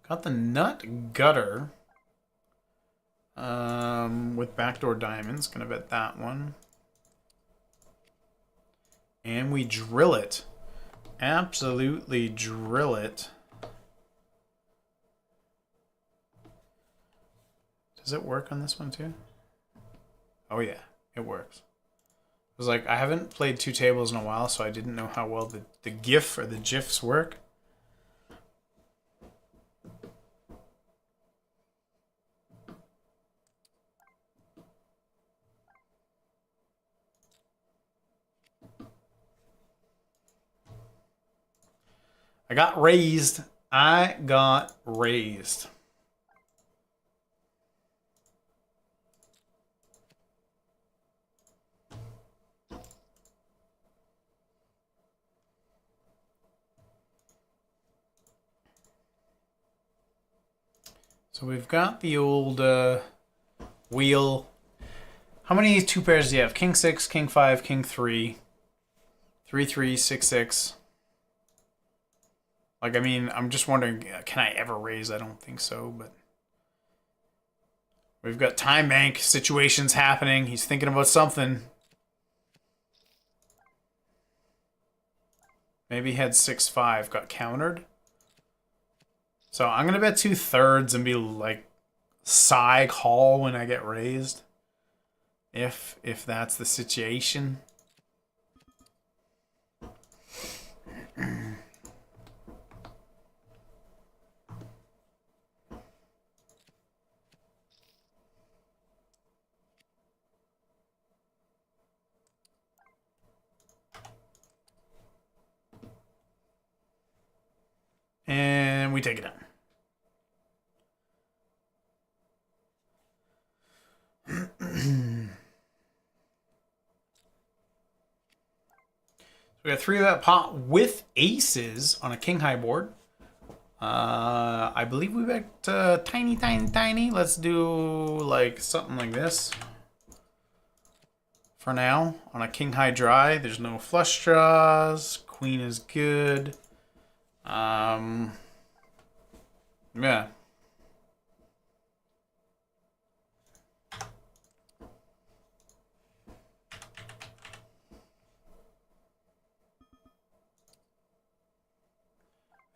Got the nut gutter. With backdoor diamonds. Gonna bet that one. And we drill it. Absolutely drill it. Does it work on this one too? Oh yeah, it works. It was like, I haven't played two tables in a while, so I didn't know how well the GIF or the GIFs work. I got raised. I got raised. So we've got the old wheel. How many two pairs do you have? King 6, King 5, King 3, 3, 3, 6, 6. Like, I mean, I'm just wondering, can I ever raise? I don't think so, but we've got time bank situations happening. He's thinking about something. Maybe he had 6-5, got countered. So I'm gonna bet 2/3 and be like side call when I get raised. If that's the situation. And we take it down. We got 3-bet pot with aces on a king high board. I believe we bet tiny. Let's do like something like this. For now, on a king high dry, there's no flush draws. Queen is good. Yeah.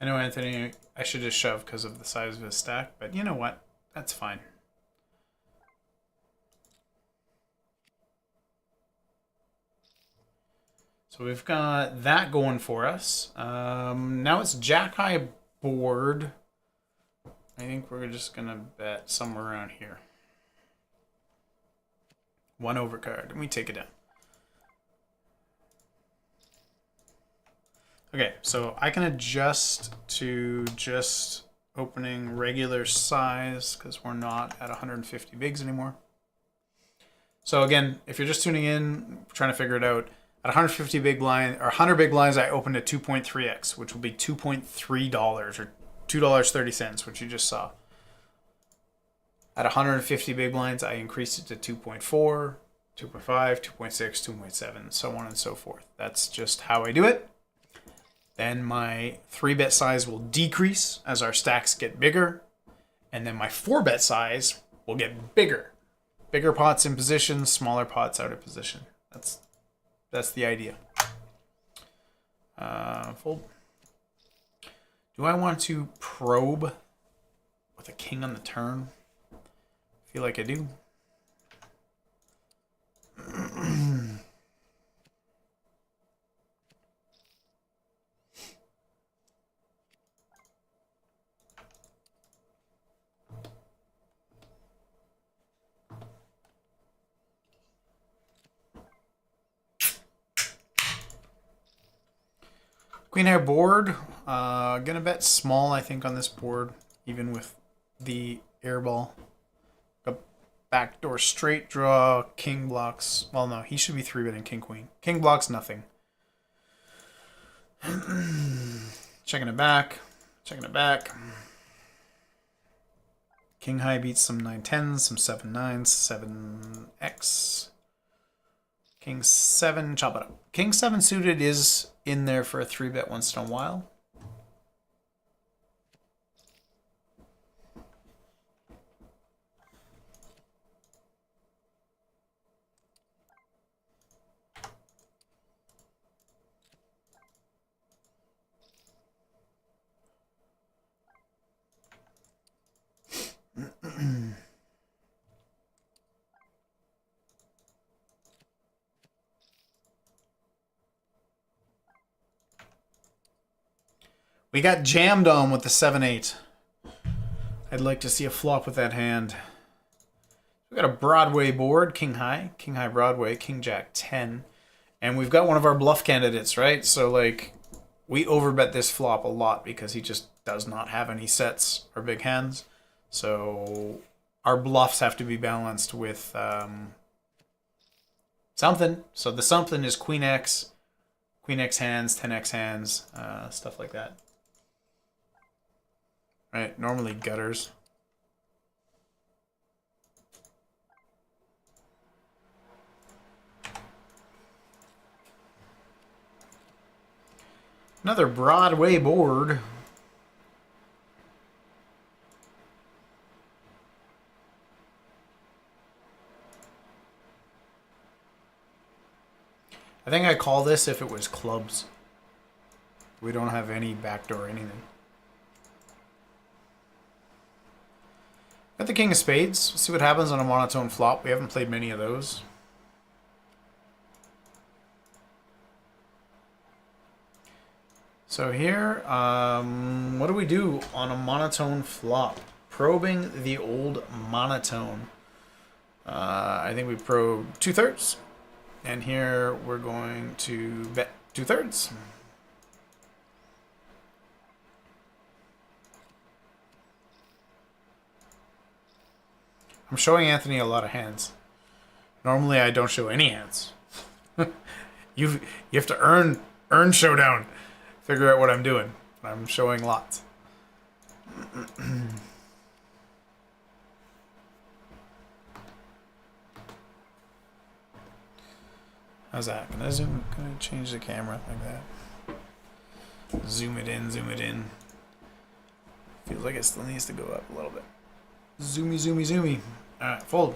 I know, Anthony, I should just shove because of the size of his stack, but you know what? That's fine. So we've got that going for us. Now it's jack high board. I think we're just going to bet somewhere around here. One overcard, and we take it down. Okay, so I can adjust to just opening regular size because we're not at 150 bigs anymore. So again, if you're just tuning in, trying to figure it out, at 150 big blind or 100 big blinds, I opened at 2.3x, which will be $2.3 or $2.30, which you just saw. At 150 big blinds, I increased it to 2.4, 2.5, 2.6, 2.7, so on and so forth. That's just how I do it. Then my 3-bet size will decrease as our stacks get bigger. And then my 4-bet size will get bigger. Bigger pots in position, smaller pots out of position. That's the idea. Fold. Do I want to probe with a king on the turn? I feel like I do. Queen high board. Gonna bet small, I think, on this board, even with the air ball. A backdoor straight draw. King blocks. Well, no, he should be 3-betting king queen. King blocks nothing. Checking it back. Checking it back. King high beats some 9-10s, some 7-9s, 7x. King 7, chop it up. King 7 suited is in there for a 3-bet once in a while. We got jammed on with the 7-8. I'd like to see a flop with that hand. We got a Broadway board, king high Broadway, king jack 10. And we've got one of our bluff candidates, right? So, like, we overbet this flop a lot because he just does not have any sets or big hands. So our bluffs have to be balanced with something. So the something is Queen X hands, 10x hands, stuff like that. Right? Normally gutters. Another Broadway board. I think I call this if it was clubs. We don't have any backdoor or anything. Got the king of spades. Let's see what happens on a monotone flop. We haven't played many of those. So here, what do we do on a monotone flop? Probing the old monotone. I think we probe 2/3. And here we're going to bet 2/3. I'm showing Anthony a lot of hands. Normally I don't show any hands. you have to earn showdown. Figure out what I'm doing. I'm showing lots. How's that? Can I change the camera like that? Zoom it in, zoom it in. Feels like it still needs to go up a little bit. Zoomy, zoomy, zoomy. Alright, fold.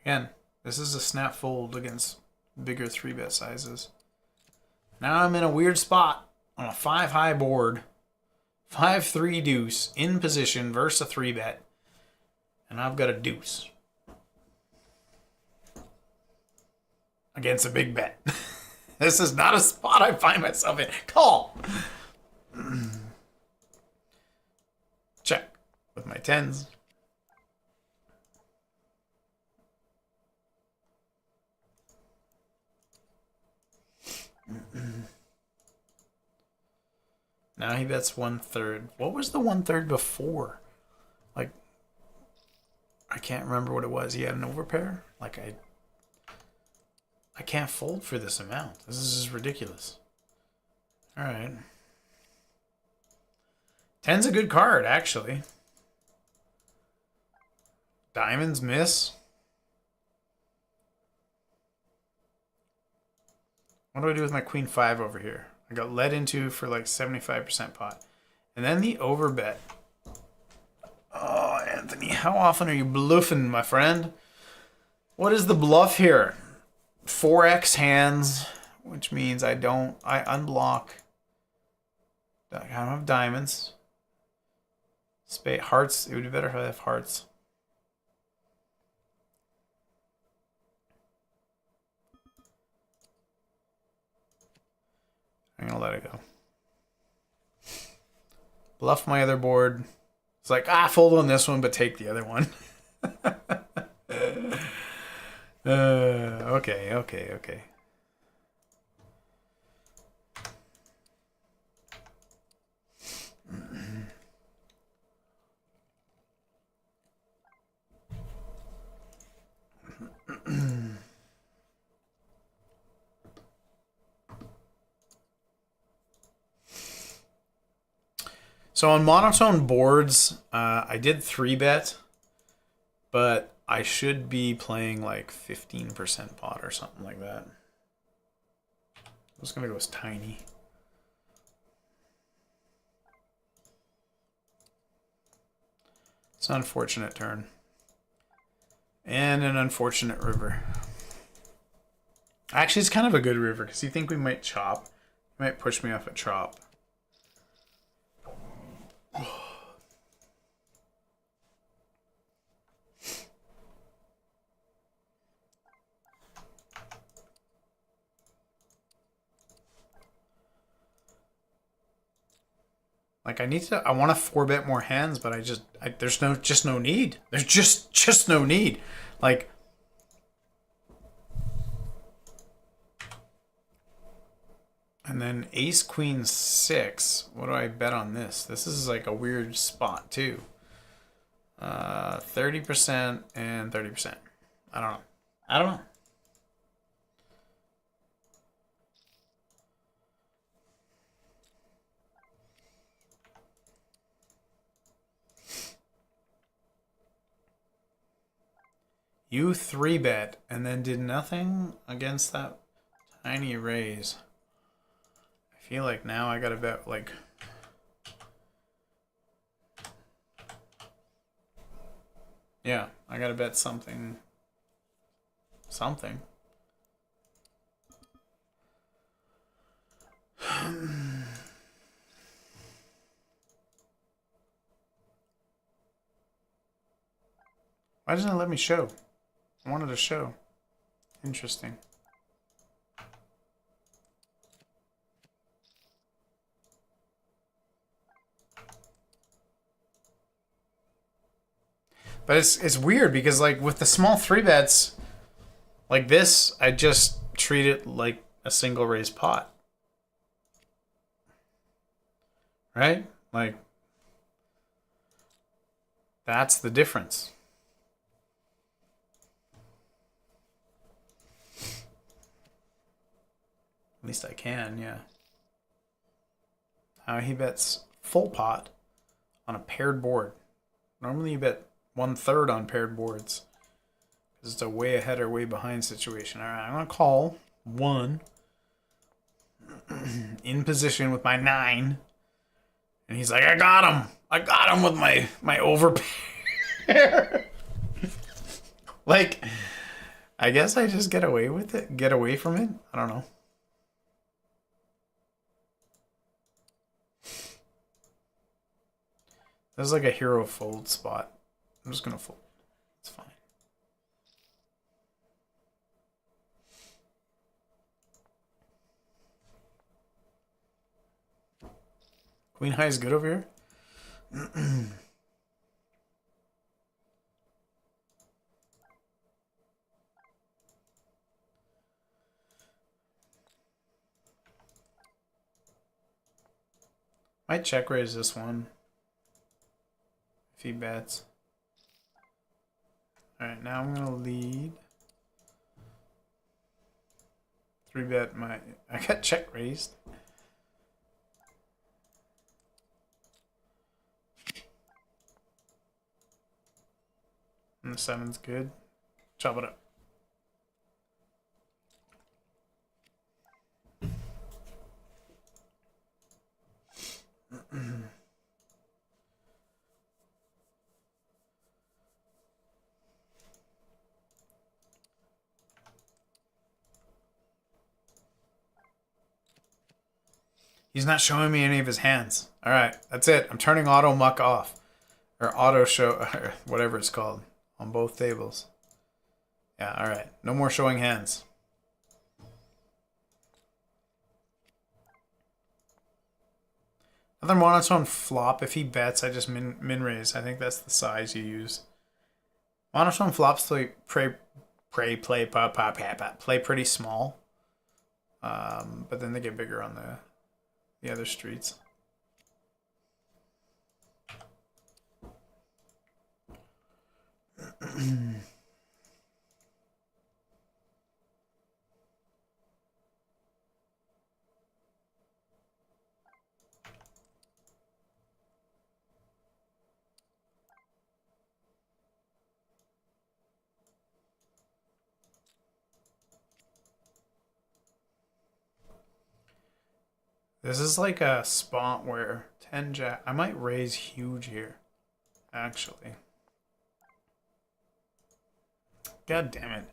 Again, this is a snap fold against bigger 3-bet sizes. Now I'm in a weird spot on a 5-high board. 5-3 deuce in position versus a 3-bet. And I've got a deuce. Against a big bet. This is not a spot I find myself in. Call! Check with my 10s. Now he bets 1/3. What was the 1/3 before? Like, I can't remember what it was. He had an overpair? Like, I can't fold for this amount. This is just ridiculous. Alright. 10's a good card, actually. Diamonds miss. What do I do with my queen 5 over here? I got led into for like 75% pot. And then the overbet. Oh, Anthony, how often are you bluffing, my friend? What is the bluff here? 4x hands, which means I unblock. I don't have diamonds. Spade, hearts, it would be better if I have hearts. I'm gonna let it go. bluff my other board. It's like, fold on this one, but take the other one. Okay. So on monotone boards, I did 3-bet, but I should be playing like 15% pot or something like that. I was gonna go as tiny. It's an unfortunate turn. And an unfortunate river. Actually, it's kind of a good river, because you think we might chop. You might push me off at chop. Like I want to 4-bet more hands, but there's just no need. There's just no need. Like, and then ace queen 6. What do I bet on this? This is like a weird spot too. 30% and 30%. I don't know. You 3-bet and then did nothing against that tiny raise. I feel like now I gotta bet like... Yeah, I gotta bet something. Something. Why doesn't it let me show? I wanted to show. Interesting. But it's weird because like with the small 3-bets like this, I just treat it like a single raise pot. Right? Like that's the difference. At least I can, yeah. He bets full pot on a paired board. Normally you bet 1/3 on paired boards. Because it's a way ahead or way behind situation. Alright, I'm going to call 1. In position with my 9. And he's like, I got him! I got him with my overpair! Like, I guess I just get away with it? Get away from it? I don't know. There's like a hero fold spot. I'm just gonna fold. It's fine. Queen high is good over here. Might check raise this one. If he bets. Alright, now I'm gonna lead. 3-bet my... I got check raised. And the 7's good. Chop it up. He's not showing me any of his hands. Alright, that's it. I'm turning auto muck off. Or auto show, or whatever it's called. On both tables. Yeah, alright. No more showing hands. Another monotone flop. If he bets, I just min raise. I think that's the size you use. Monotone flops play pretty small, but then they get bigger on the other streets. This is like a spot where 10 jack. I might raise huge here, actually. God damn it.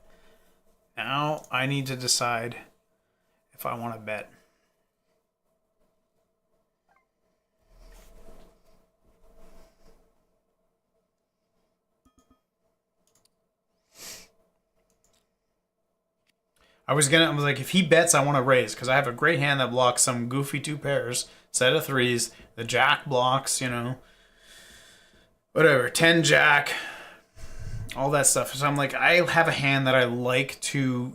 Now I need to decide if I want to bet. I was like, if he bets, I want to raise because I have a great hand that blocks some goofy two pairs, set of threes. The jack blocks, you know, whatever, 10 jack, all that stuff. So I'm like, I have a hand that I like to.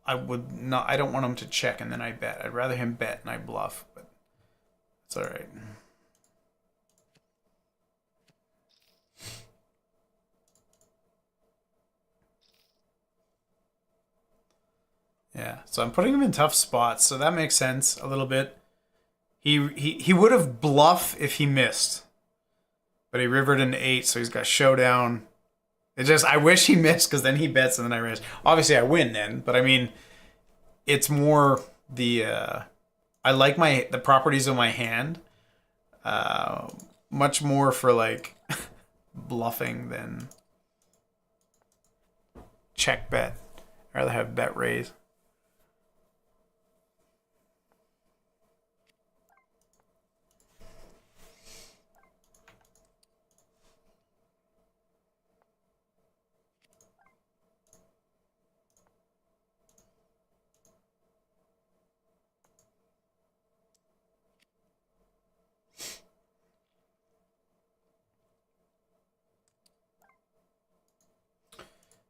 I don't want him to check and then I bet. I'd rather him bet and I bluff, but it's all right. Yeah, so I'm putting him in tough spots, so that makes sense a little bit. He would have bluffed if he missed, but he rivered into 8, so he's got showdown. I wish he missed because then he bets and then I raise. Obviously, I win then, but I mean, it's more the I like the properties of my hand much more for like bluffing than check bet. I'd rather have bet raise.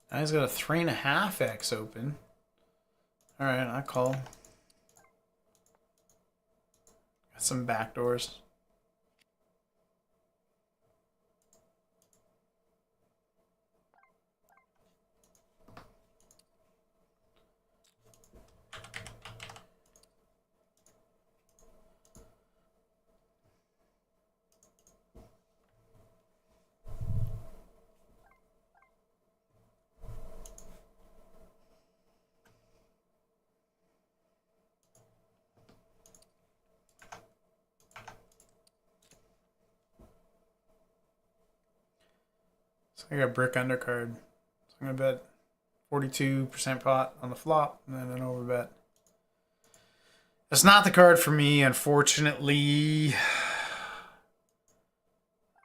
Now he's got a 3.5x open. All right, I call. Got some backdoors. So I got brick undercard. So I'm gonna bet 42% pot on the flop and then an overbet. That's not the card for me, unfortunately.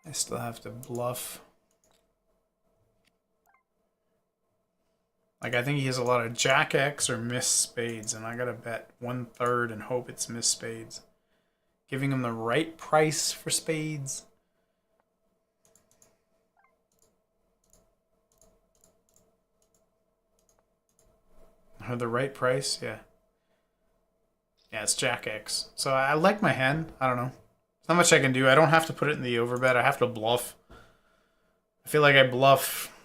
I still have to bluff. Like, I think he has a lot of jack X or miss spades, and I gotta bet 1/3 and hope it's miss spades. Giving him the right price for spades. Or the right price, yeah. Yeah, it's jack X. So I like my hand. I don't know. There's not much I can do. I don't have to put it in the overbet. I have to bluff. I feel like I bluff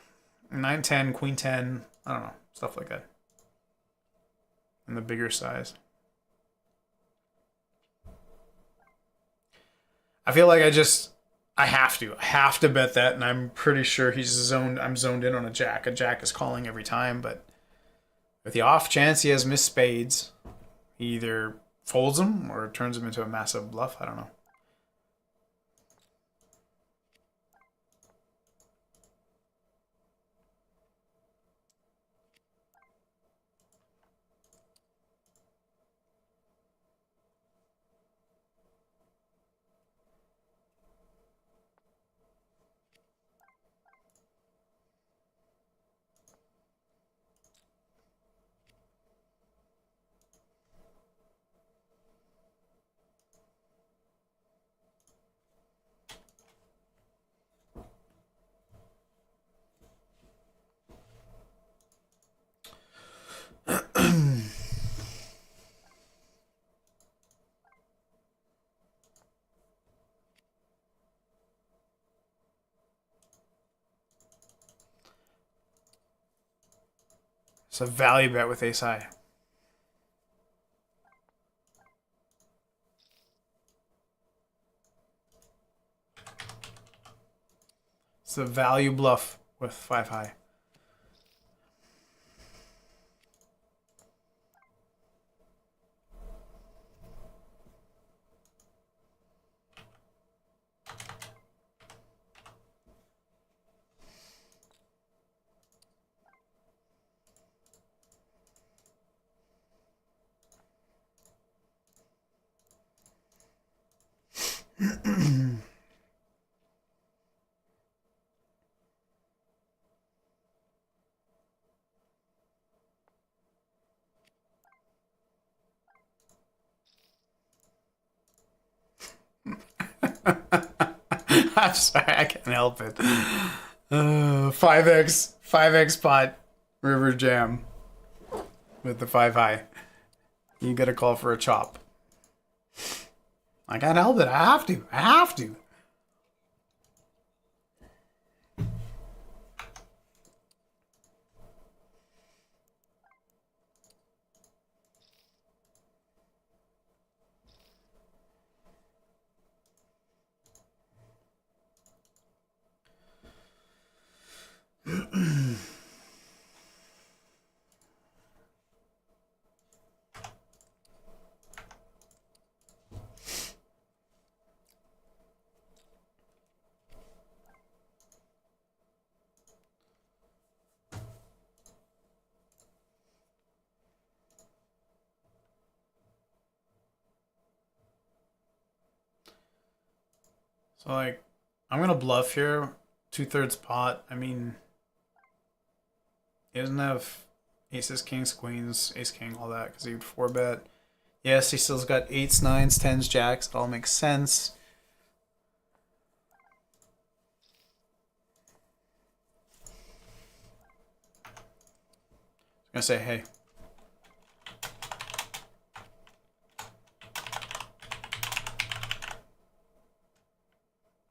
9-10, queen 10. I don't know. Stuff like that. In the bigger size. I feel like I have to bet that, and I'm pretty sure I'm zoned in on a jack. A jack is calling every time, but with the off chance he has missed spades, he either folds them or turns them into a massive bluff. I don't know. It's a value bet with ace high. It's a value bluff with 5 high. I'm sorry, I can't help it. 5x pot, river jam with the 5 high. You gotta call for a chop. I can't help it. I have to. I have to. So, like, I'm going to bluff here. 2/3 pot. I mean, he doesn't have aces, kings, queens, ace, king, all that, because he would 4-bet. Yes, he still's got 8s, 9s, 10s, jacks. It all makes sense. I'm going to say, hey.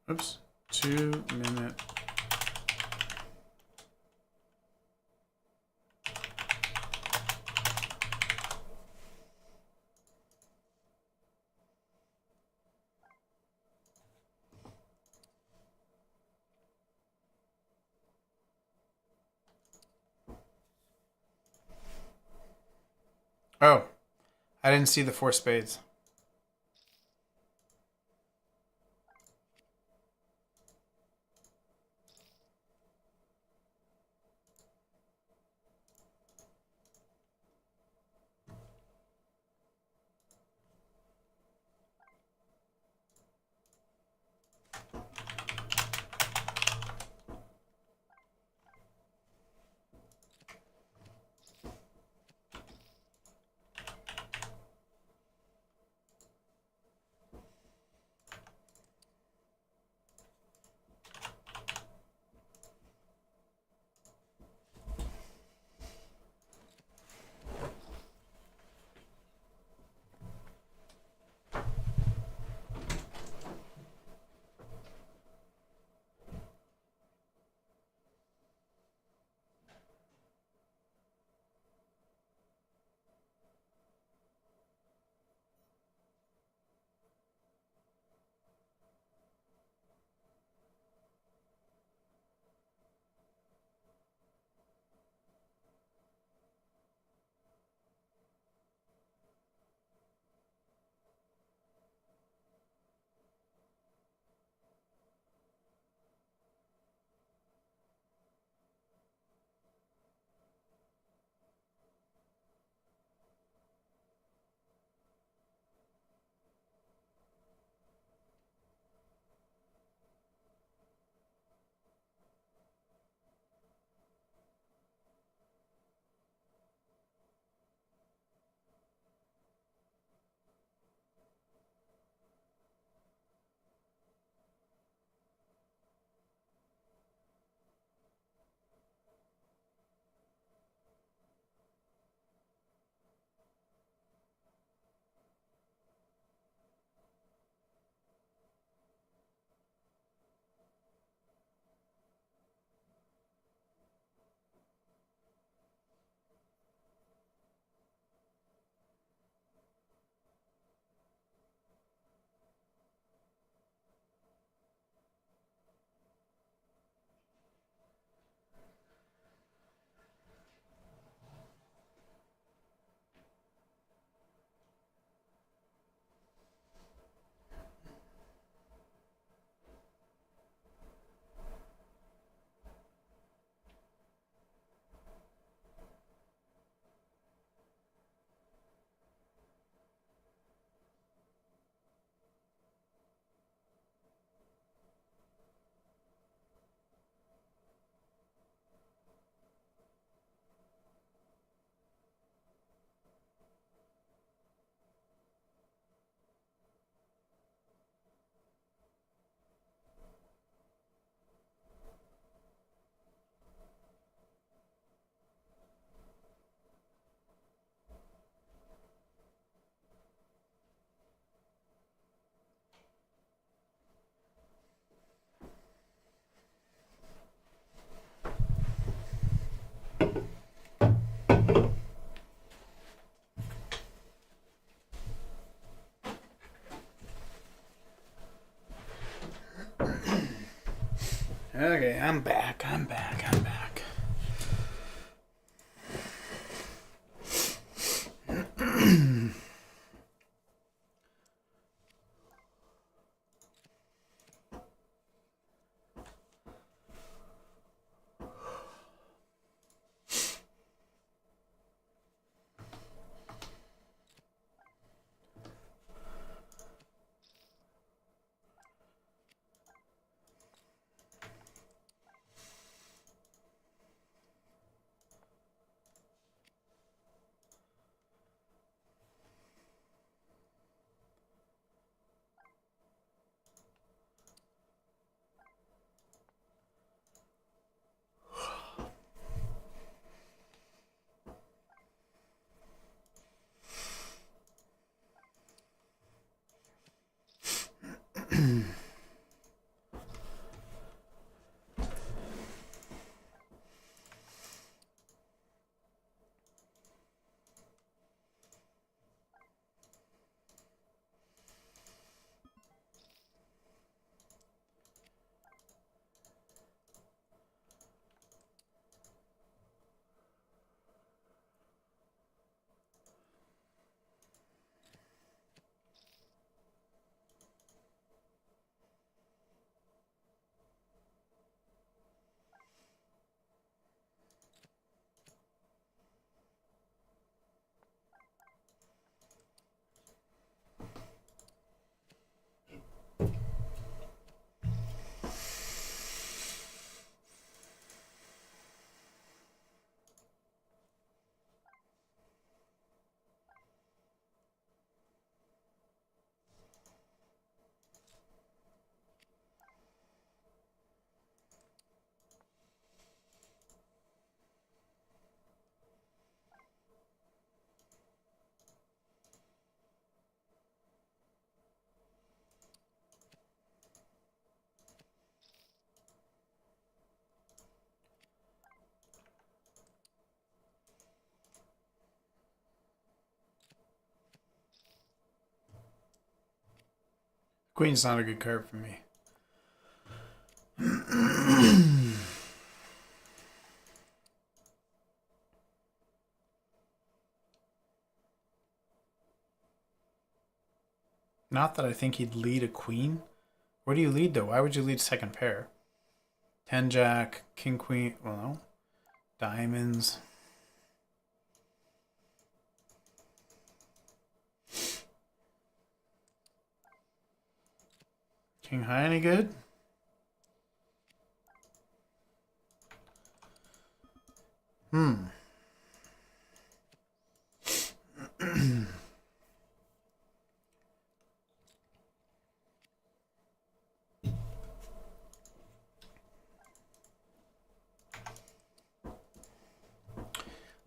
Oops. 2-minute. Oh, I didn't see the 4 spades. Queen's not a good card for me. Not that I think he'd lead a queen. What do you lead though? Why would you lead second pair? 10 jack, king queen. Well, no. Diamonds. King high any good?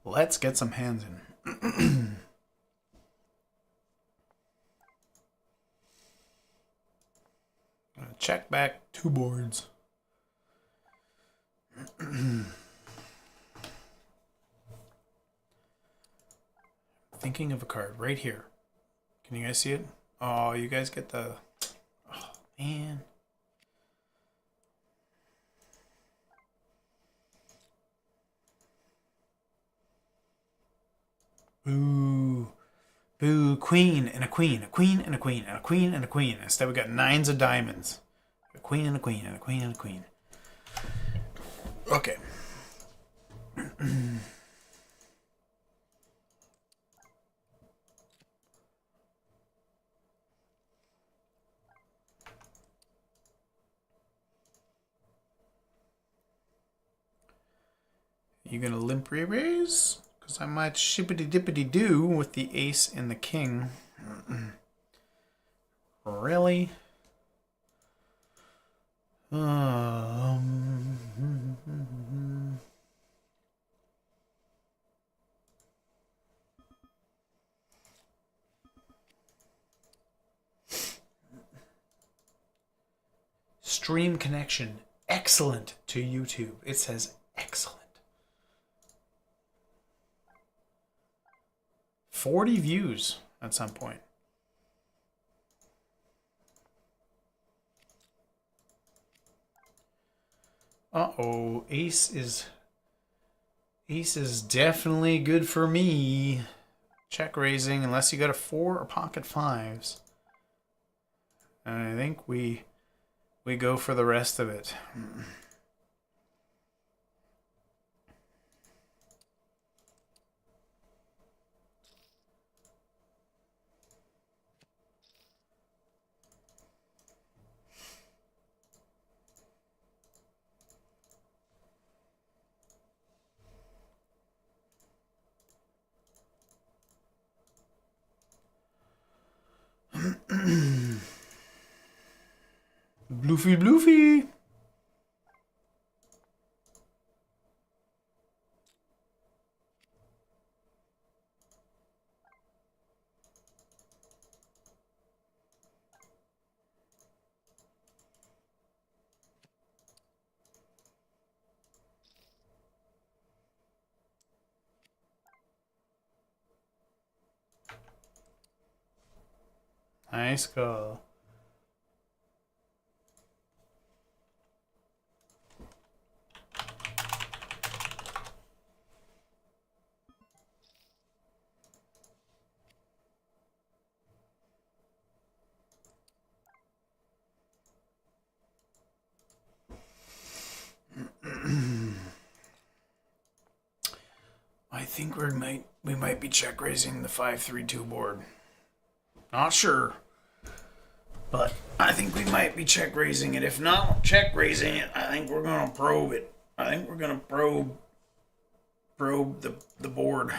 Let's get some hands in. Check back 2 boards. Thinking of a card right here. Can you guys see it? Oh, you guys get the... Oh, man. Boo. Boo. Queen and a queen. A queen and a queen and a queen and a queen. Instead we got 9s of diamonds. A queen and a queen and a queen and a queen. Okay. You gonna limp re-raise? Because I might shippity-dippity-do with the ace and the king. Really? Stream connection excellent to YouTube. It says excellent. 40 views at some point. Uh-oh, ace is definitely good for me. Check raising unless you got a 4 or pocket 5s. And I think we go for the rest of it. Bluffy, bluffy. Nice call. I think we might be check raising the 5-3-2 board. Not sure. But I think we might be check raising it. If not check raising it, I think we're gonna probe it. I think we're gonna probe the board.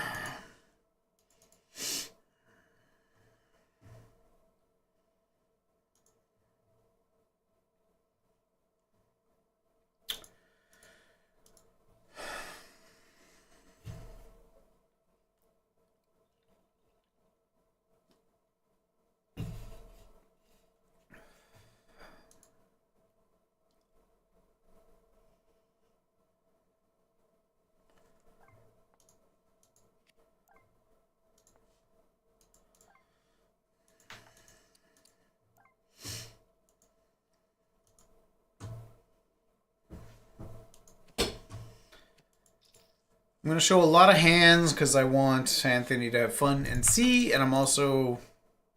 I'm going to show a lot of hands because I want Anthony to have fun and see, and I'm also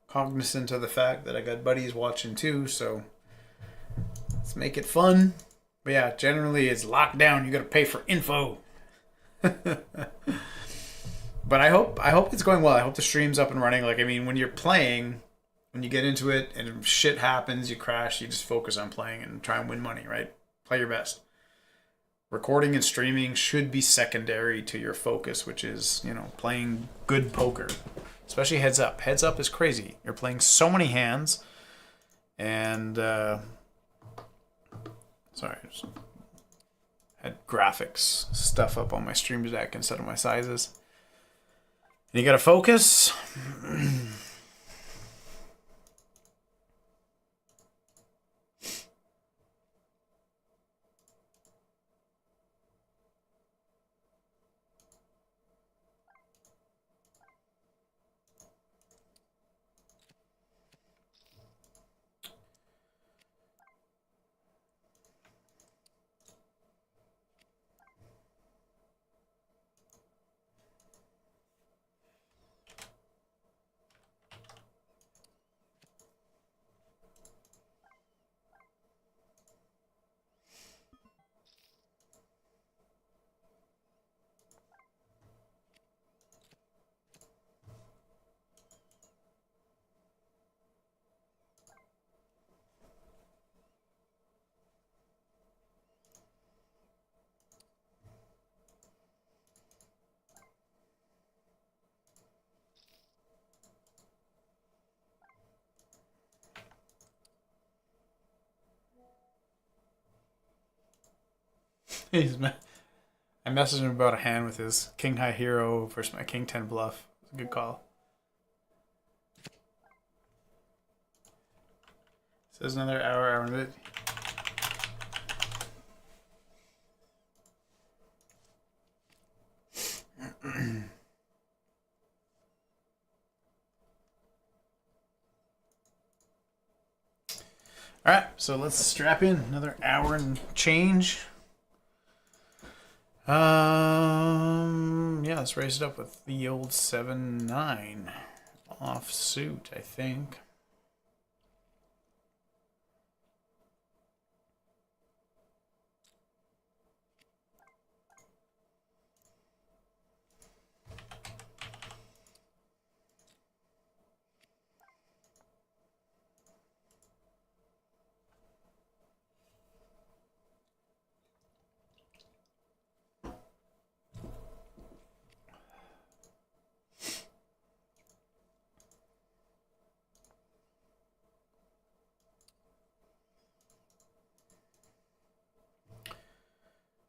cognizant of the fact that I got buddies watching too, so let's make it fun. But yeah, generally it's locked down. You got to pay for info. But I hope it's going well. I hope the stream's up and running. Like, I mean, when you're playing, when you get into it and shit happens, you crash, you just focus on playing and try and win money, right? Play your best. Recording and streaming should be secondary to your focus, which is, you know, playing good poker. Especially heads up. Heads up is crazy. You're playing so many hands. And, sorry, I just had graphics stuff up on my stream deck instead of my sizes. And you gotta focus. I messaged him about a hand with his King High Hero versus my King 10 bluff. It's a good call. Says another hour and a bit. Alright, so let's strap in another hour and change. Yeah, let's raise it up with the old 7-9 offsuit, I think.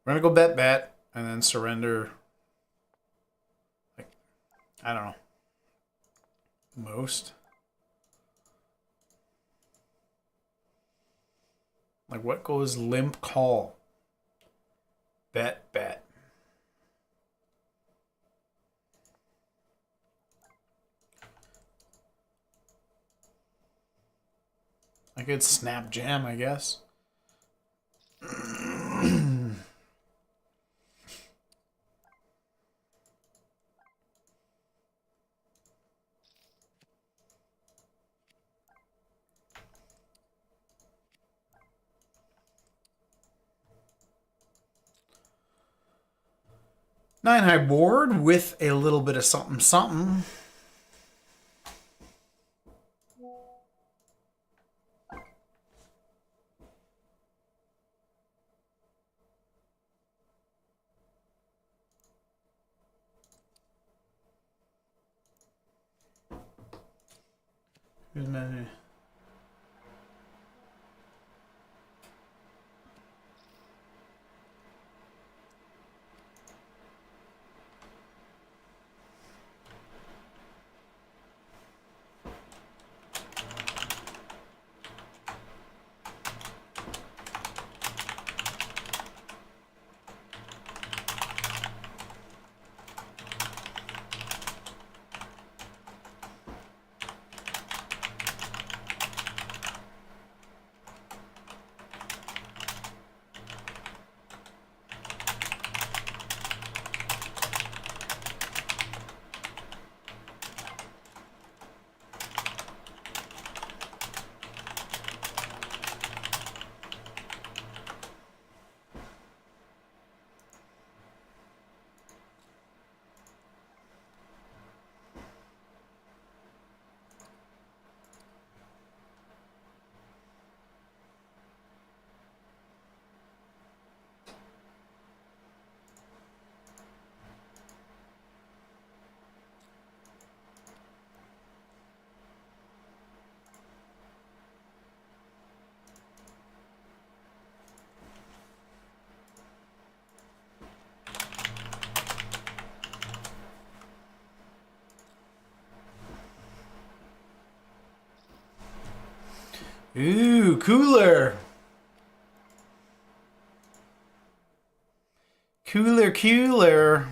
We're gonna go bet, and then surrender. Like, I don't know. Most. Like, what goes limp call? Bet. I could snap jam, I guess. 9 high board with a little bit of something. Who's many? Ooh, cooler. Cooler, cooler.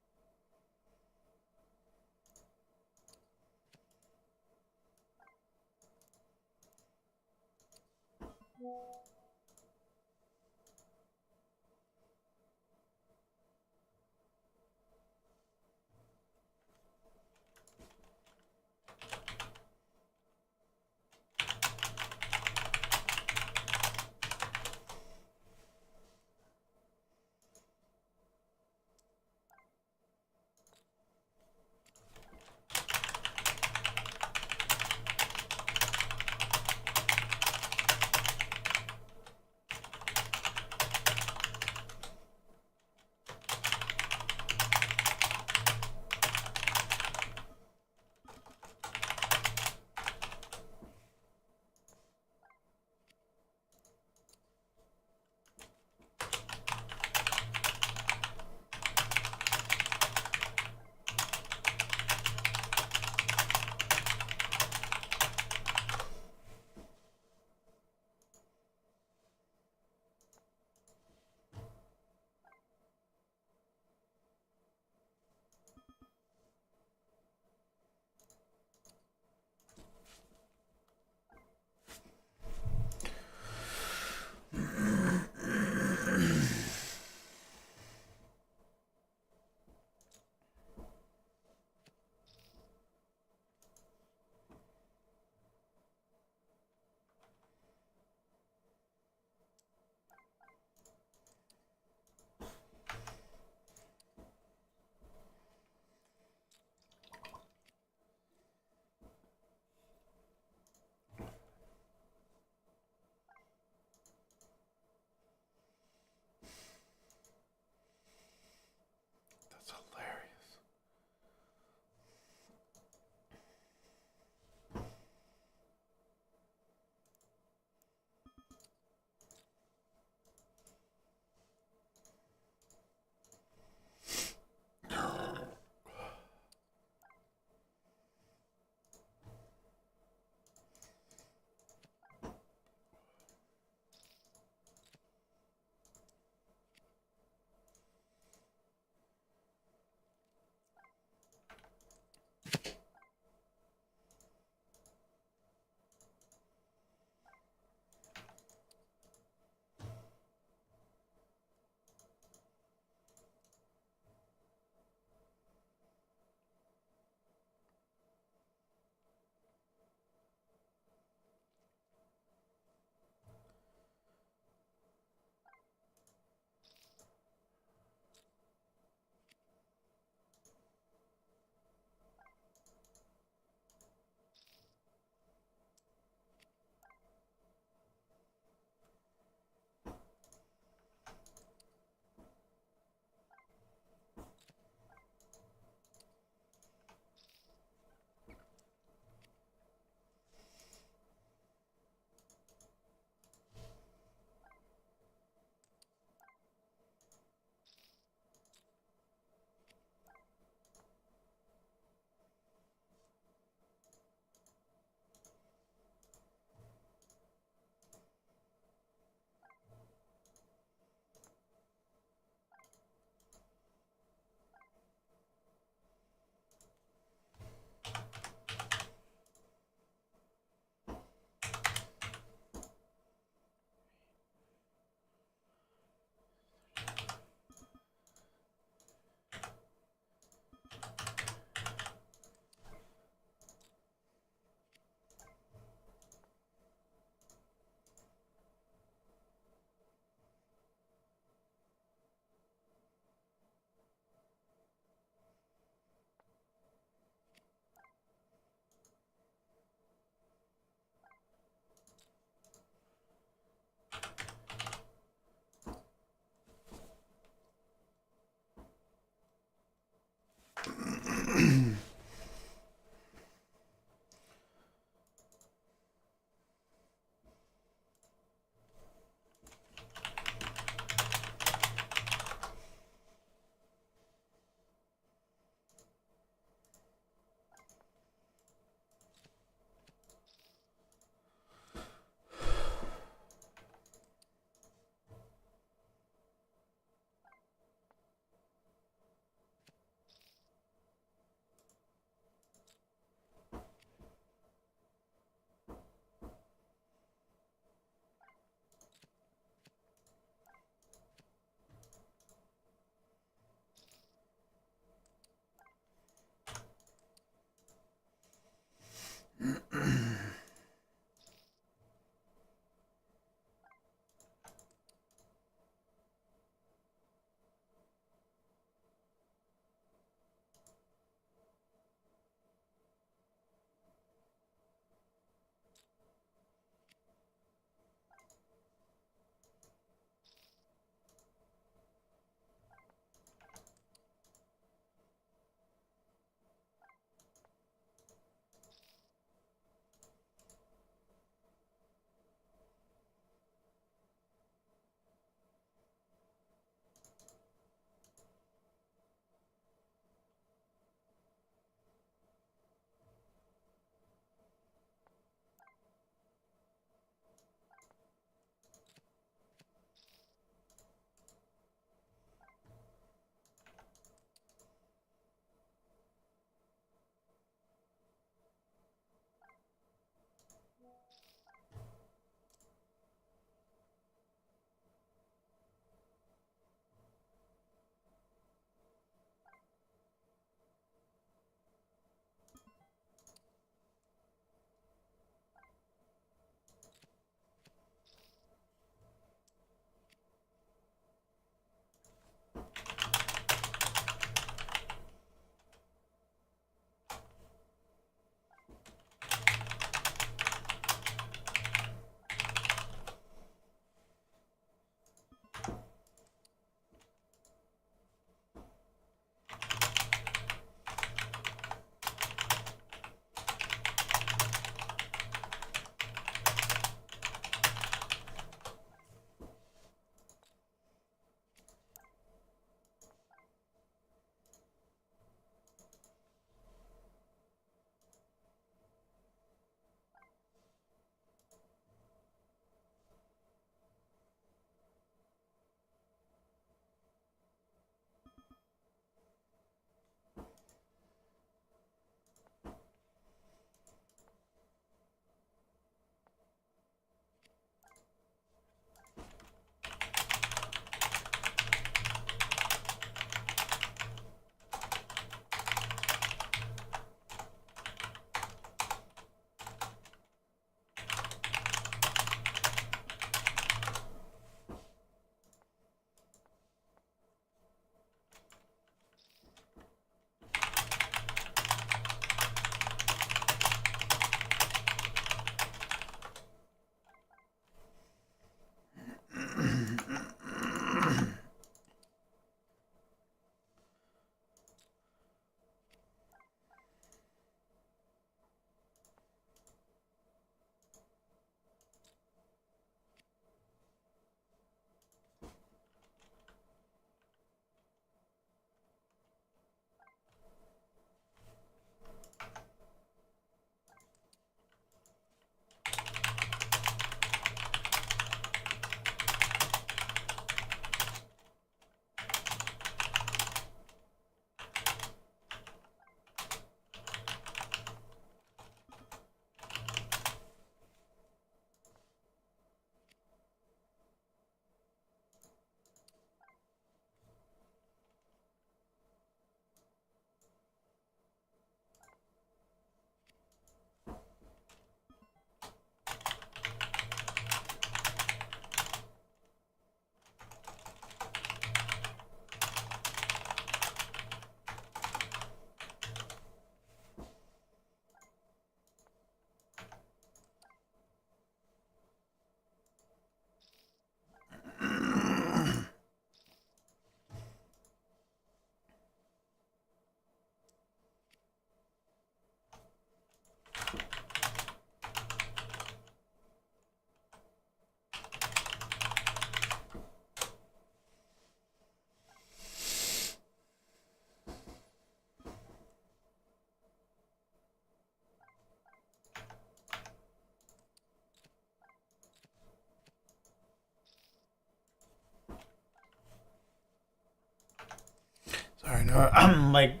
Sorry, no, I'm like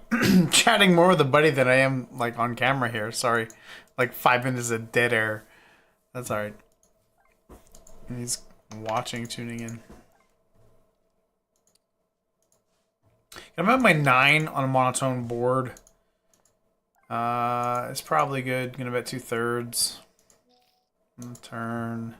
chatting more with a buddy than I am like on camera here. Sorry, like 5 minutes of dead air. That's all right. He's watching, tuning in. I'm at my 9 on a monotone board. It's probably good. Gonna bet 2/3 on the turn.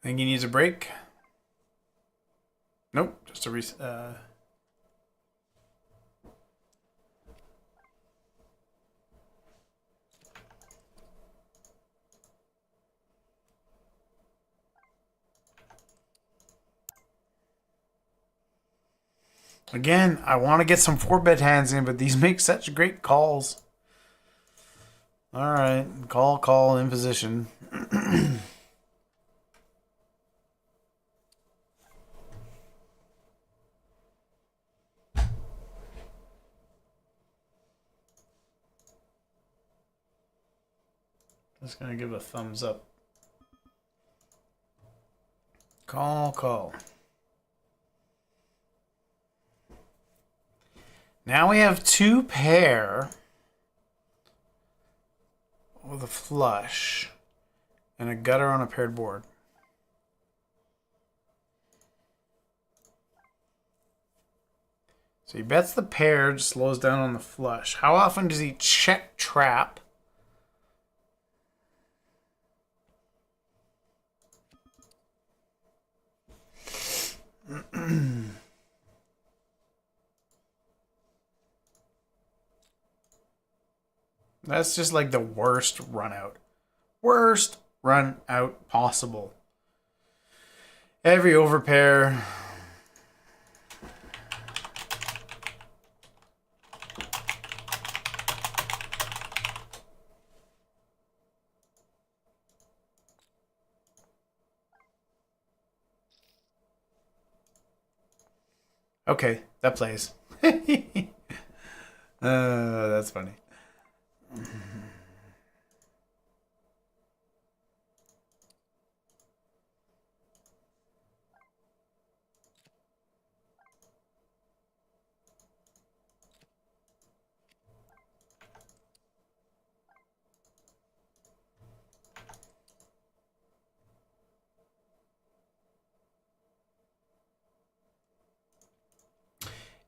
Think he needs a break? Nope, just a reset. Again, I want to get some 4-bet hands in, but these make such great calls. All right, call in position. Just gonna give a thumbs up. Call. Now we have 2 pair with a flush and a gutter on a paired board. So he bets the pair, just slows down on the flush. How often does he check trap? That's just like the worst run out. Worst run out possible. Every overpair. Okay, that plays. That's funny.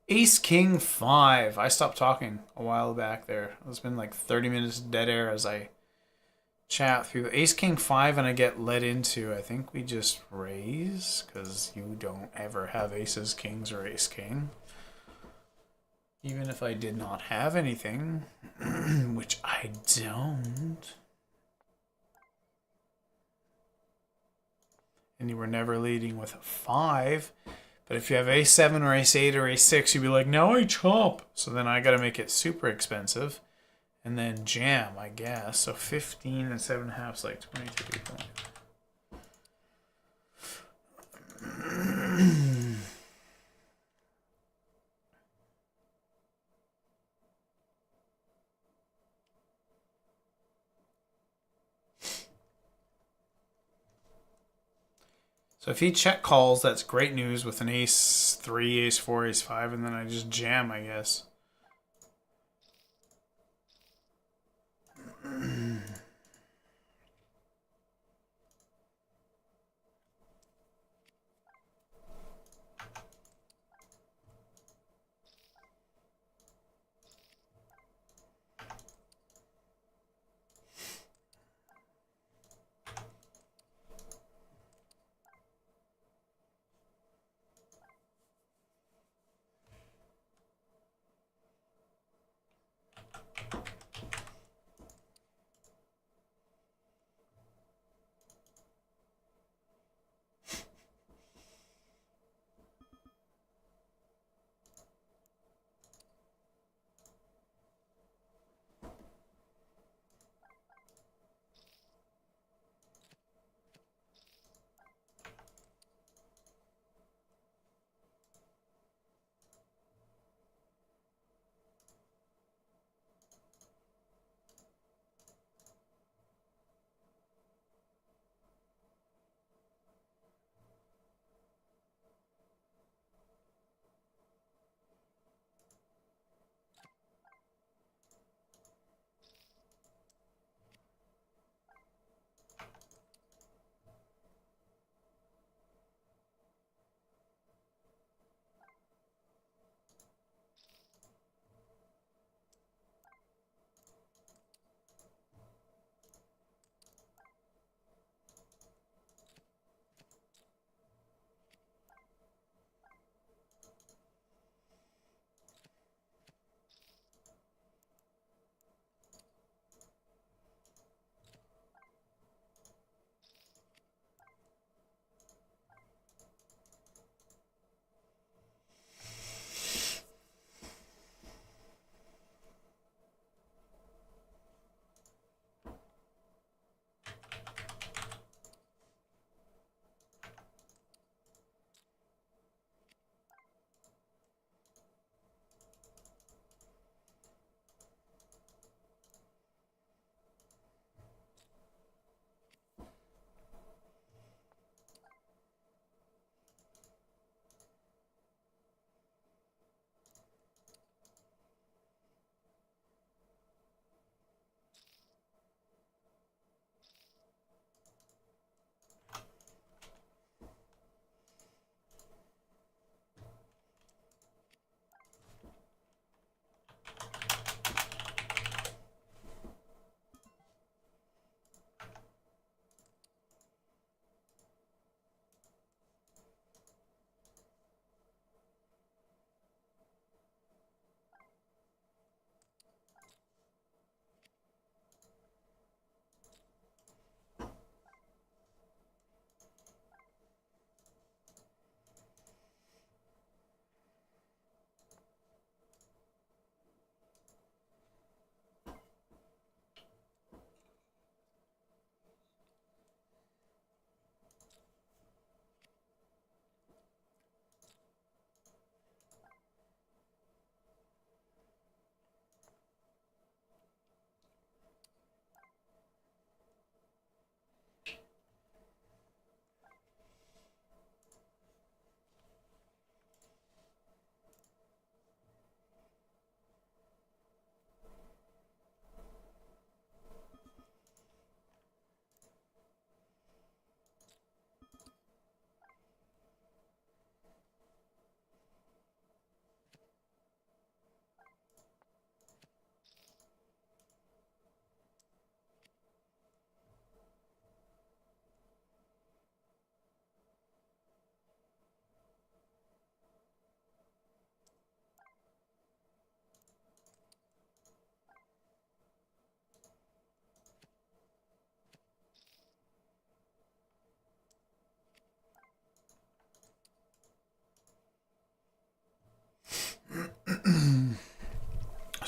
Ace King 5. I stopped talking a while back there. It's been like 30 minutes dead air as I Chat through the ace king 5 and I get led into, I think we just raise because you don't ever have aces, kings, or ace king. Even if I did not have anything, which I don't. And you were never leading with a 5. But if you have a7 or a8 or a6, you'd be like, now I chop. So then I got to make it super expensive. And then jam, I guess. So 15 and 7.5 is like 22 points. So if he check calls, that's great news with an ace 3, ace 4, ace 5, and then I just jam, I guess.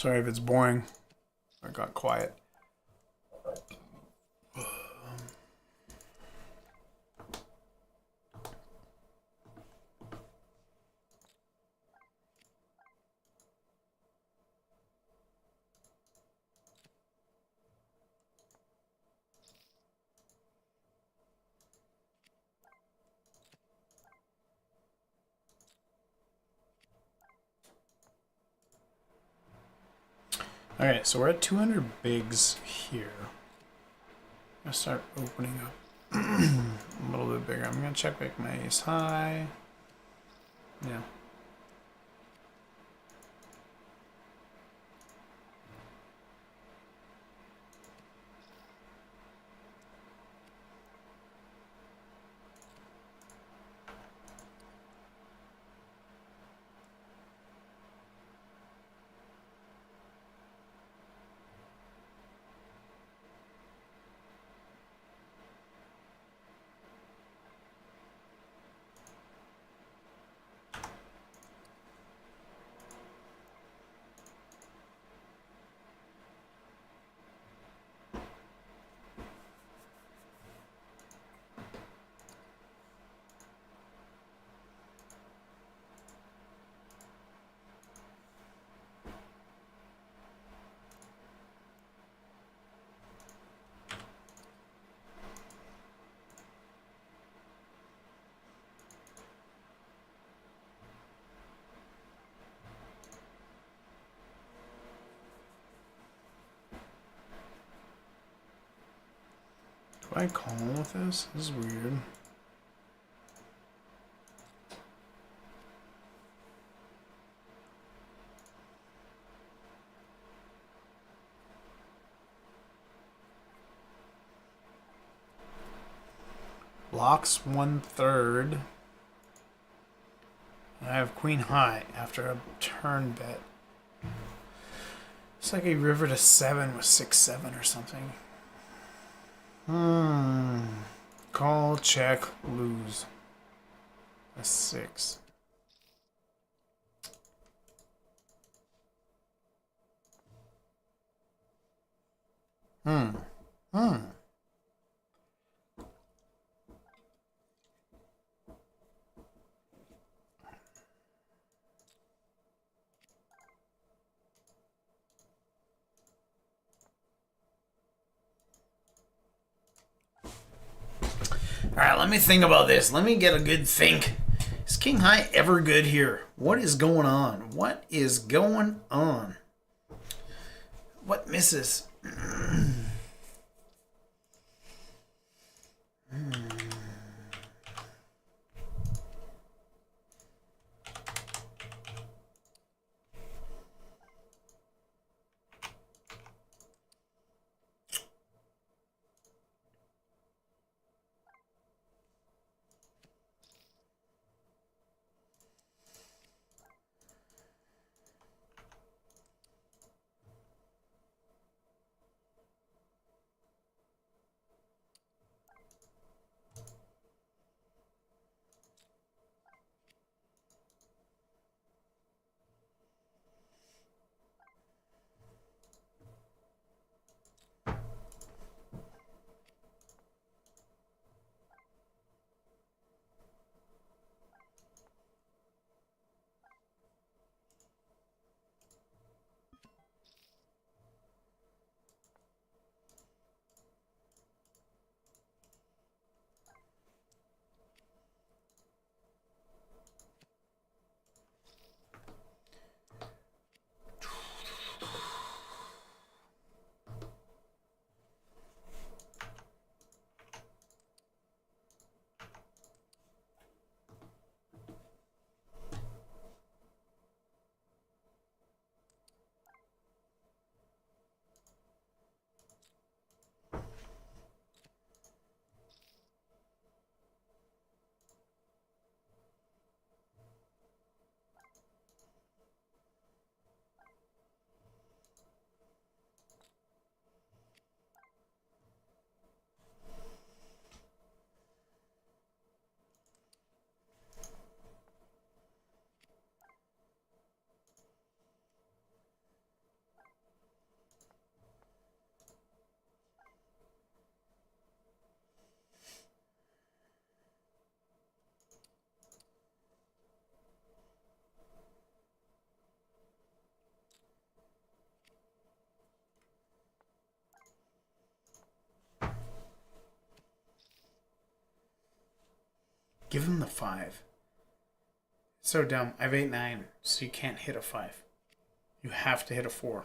Sorry if it's boring. I got quiet. Okay, so we're at 200 bigs here. I'm gonna start opening up a little bit bigger. I'm gonna check back my ace high. Yeah. Do I call with this? This is weird. Blocks 1/3. I have queen high after a turn bet. It's like a river to 7 with 6/7 or something. Call, check, lose. A 6. Alright, let me think about this. Let me get a good think. Is king high ever good here? What is going on? What is going on? What misses? Give him the 5. It's so dumb. I have 8-9, so you can't hit a 5. You have to hit a 4.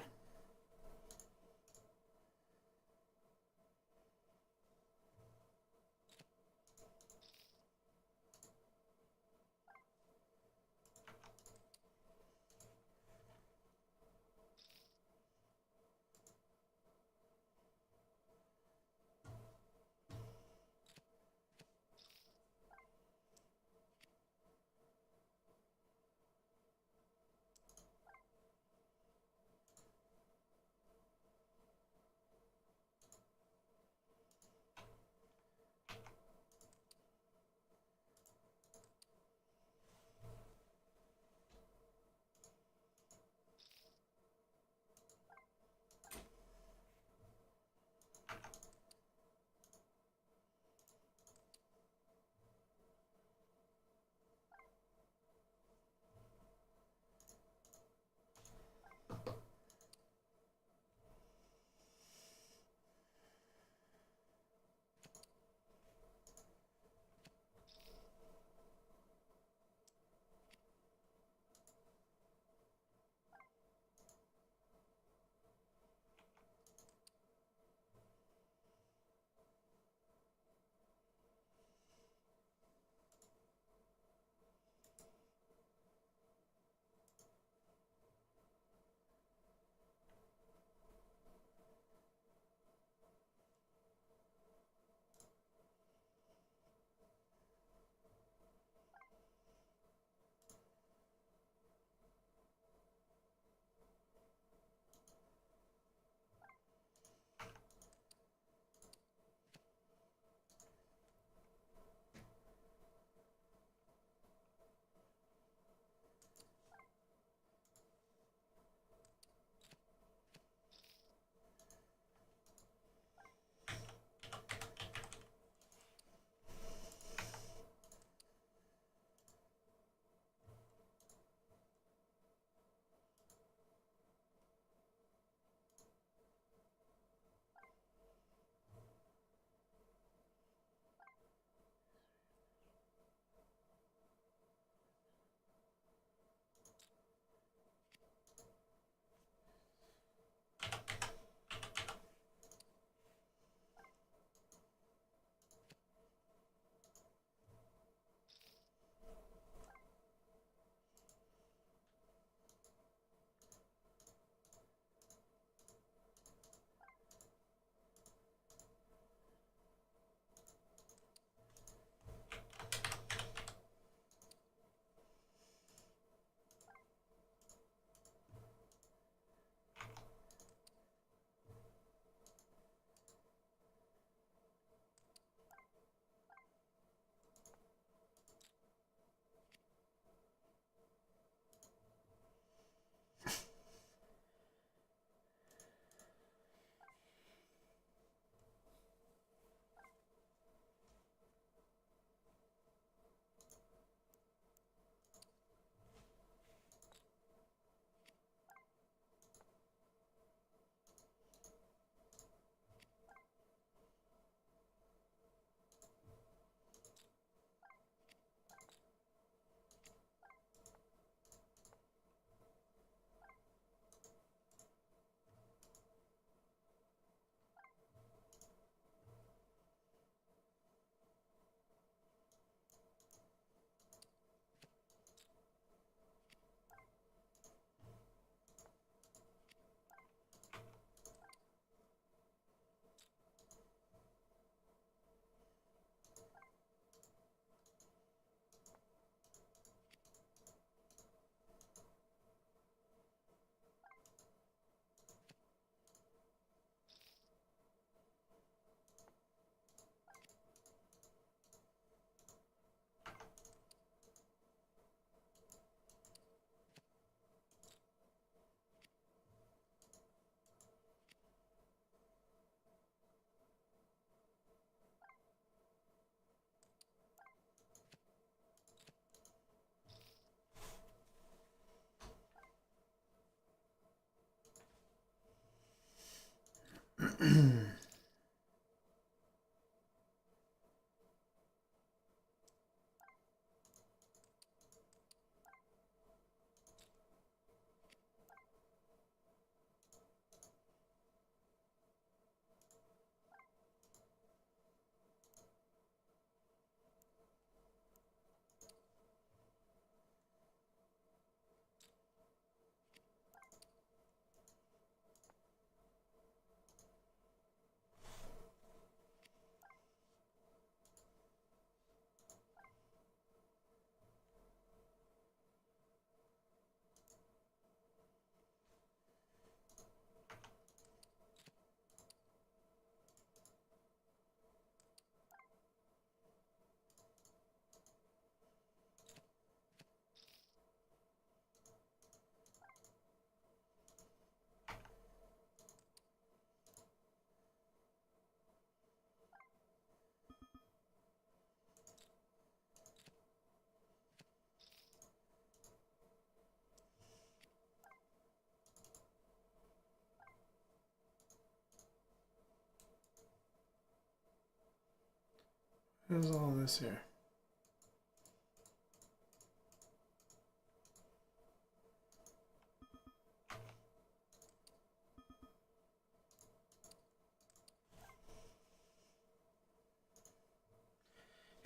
Where's all this here?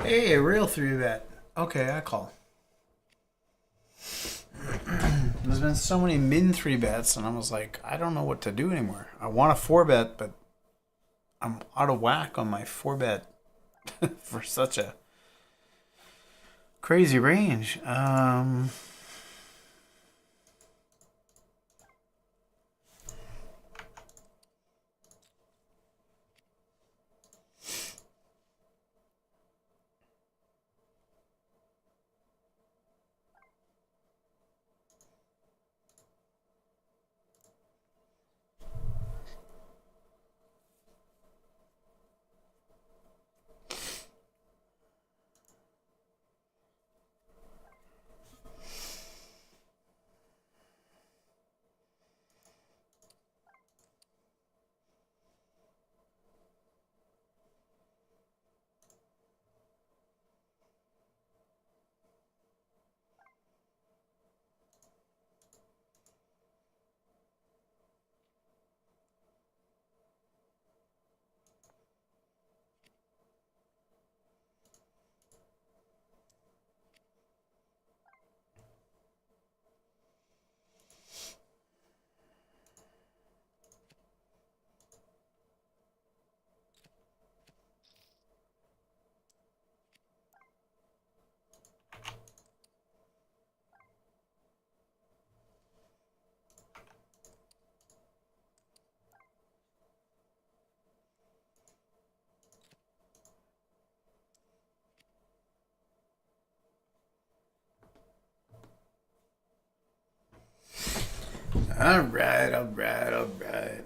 Hey, a real 3-bet. Okay, I call. There's been so many min 3-bets, and I was like, I don't know what to do anymore. I want a 4-bet, but I'm out of whack on my 4-bet for such a crazy range. All right.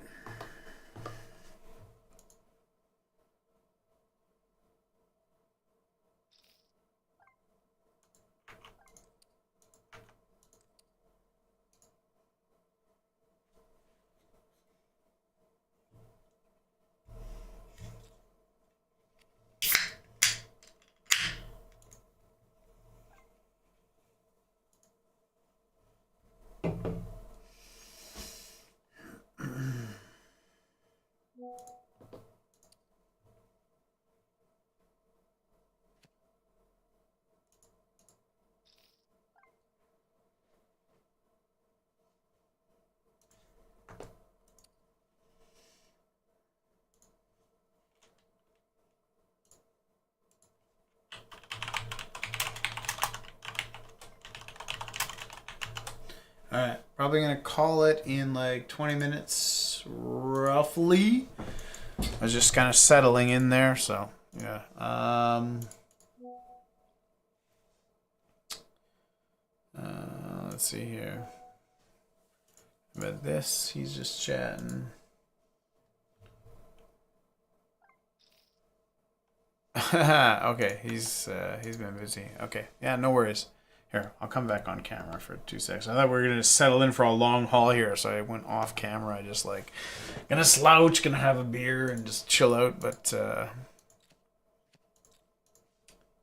All right, probably gonna call it in like 20 minutes, roughly. I was just kind of settling in there, so yeah. Let's see here. About this, he's just chatting. Okay, he's been busy. Okay, yeah, no worries. Here, I'll come back on camera for 2 seconds. I thought we were gonna settle in for a long haul here, so I went off camera. I just like gonna slouch, gonna have a beer and just chill out. But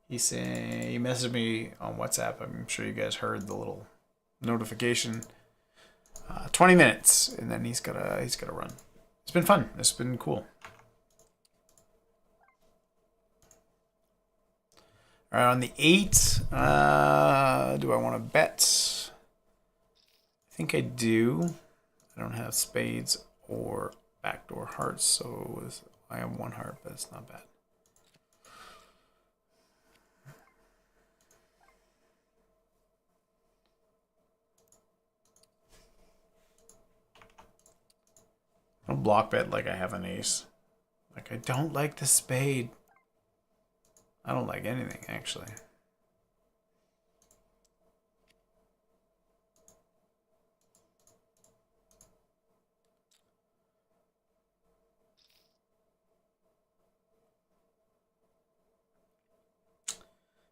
he messaged me on WhatsApp. I'm sure you guys heard the little notification. 20 minutes, and then he's gotta run. It's been fun. It's been cool. All right, on the 8, do I want to bet? I think I do. I don't have spades or backdoor hearts, so I have 1 heart, but it's not bad. I don't block bet like I have an ace. Like, I don't like the spade. I don't like anything, actually.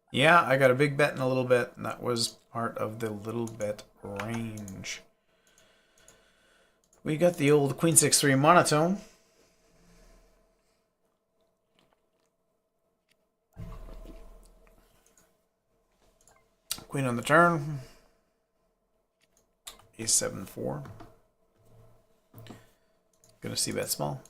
Yeah, I got a big bet in a little bit, and that was part of the little bet range. We got the old Queen 6-3 monotone. Queen on the turn. Ace 7-4. Gonna see bet small.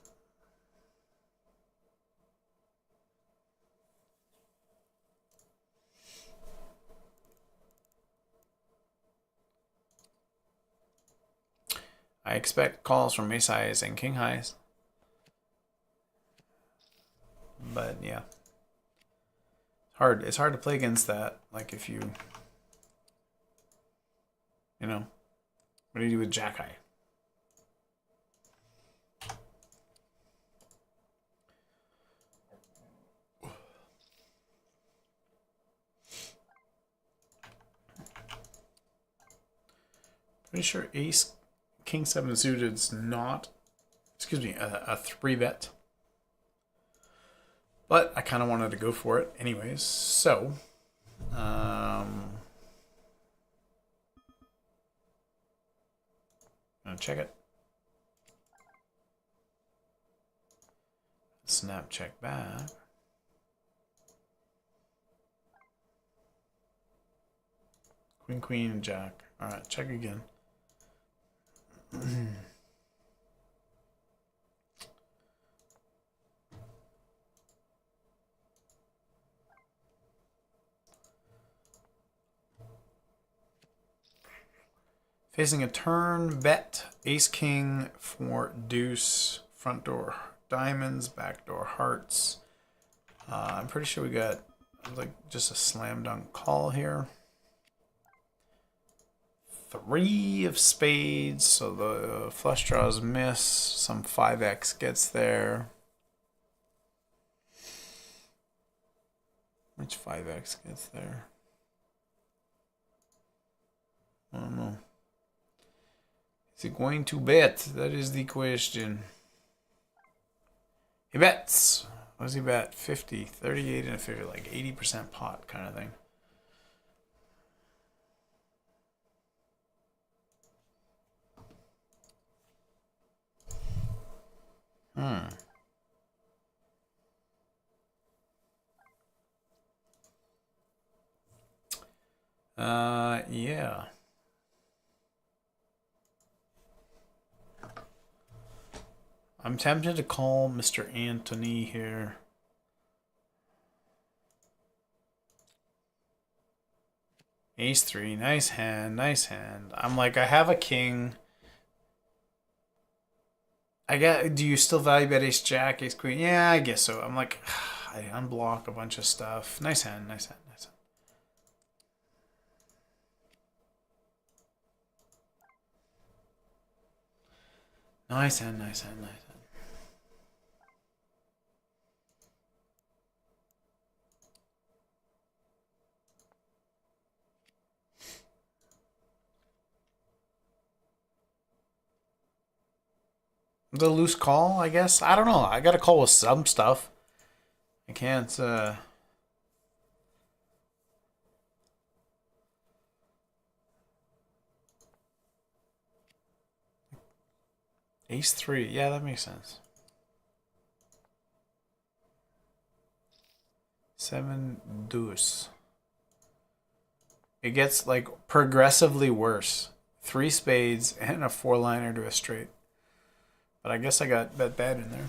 I expect calls from ace highs and king highs. But yeah. It's hard to play against that. Like if you know, what do you do with jack high? Pretty sure ace king 7 suited is not, excuse me, a 3-bet. But I kind of wanted to go for it anyways. So, gonna check it. Snap check back. Queen, queen, jack. All right, check again. Facing a turn, bet, ace king for deuce, front door diamonds, back door hearts. I'm pretty sure we got like just a slam dunk call here. 3 of spades, so the flush draws miss. Some 5x gets there. Which 5x gets there? I don't know. Is he going to bet? That is the question. He bets. What does he bet? 50, 38, and a 50, like 80% pot kind of thing. Yeah. I'm tempted to call Mr. Anthony here. Ace 3, nice hand, nice hand. I'm like, I have a king. Do you still value bet ace jack, ace queen? Yeah, I guess so. I'm like, I unblock a bunch of stuff. Nice hand, nice hand, nice hand. Nice hand, nice hand, nice hand. The loose call, I guess. I don't know. I got to call with some stuff. I can't. Ace 3. Yeah, that makes sense. 7 deuce. It gets like progressively worse. 3 spades and a 4-liner to a straight. But I guess I got bet bad in there.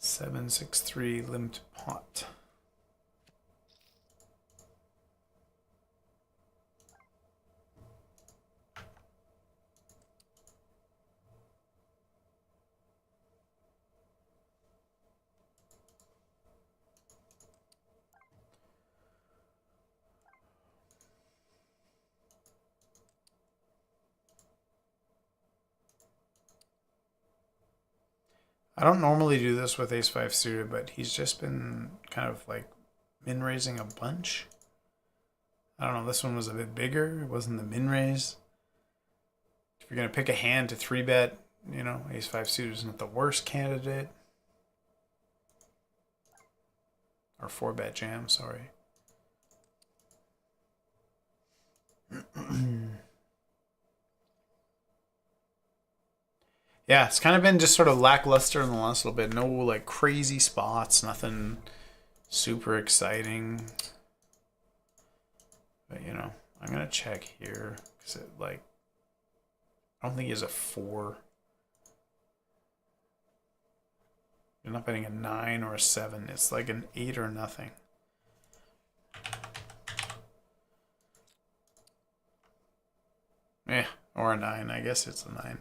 Seven, 6, 3, limped pot. I don't normally do this with ace 5 suited, but he's just been kind of like min raising a bunch. I don't know, this one was a bit bigger. It wasn't the min raise. If you're going to pick a hand to 3-bet, you know, ace 5 suited is not the worst candidate. Or 4-bet jam, sorry. Yeah, it's kind of been just sort of lackluster in the last little bit. No like crazy spots, nothing super exciting. But you know, I'm gonna check here because it like I don't think he has a 4. You're not betting a 9 or a 7. It's like an 8 or nothing. Yeah, or a 9. I guess it's a 9.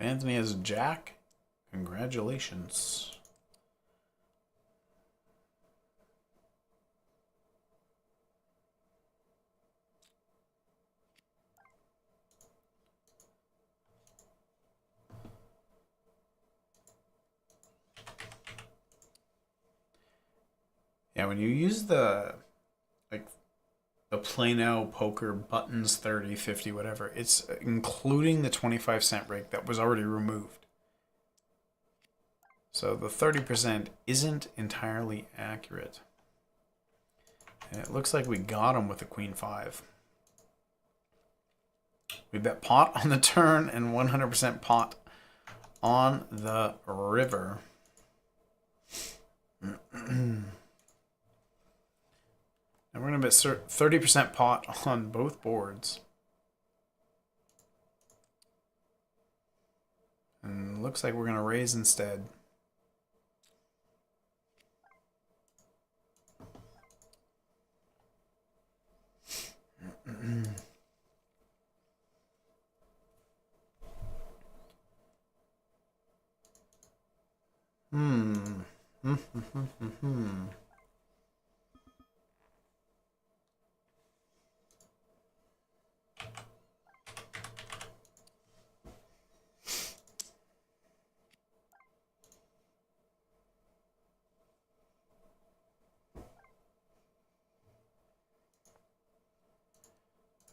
Anthony has Jack. Congratulations. Yeah, when you use the Play Now poker buttons 30, 50, whatever, it's including the 25-cent rake that was already removed. So the 30% isn't entirely accurate. And it looks like we got him with the Queen 5. We bet pot on the turn and 100% pot on the river. And we're going to bet 30% pot on both boards. And looks like we're going to raise instead.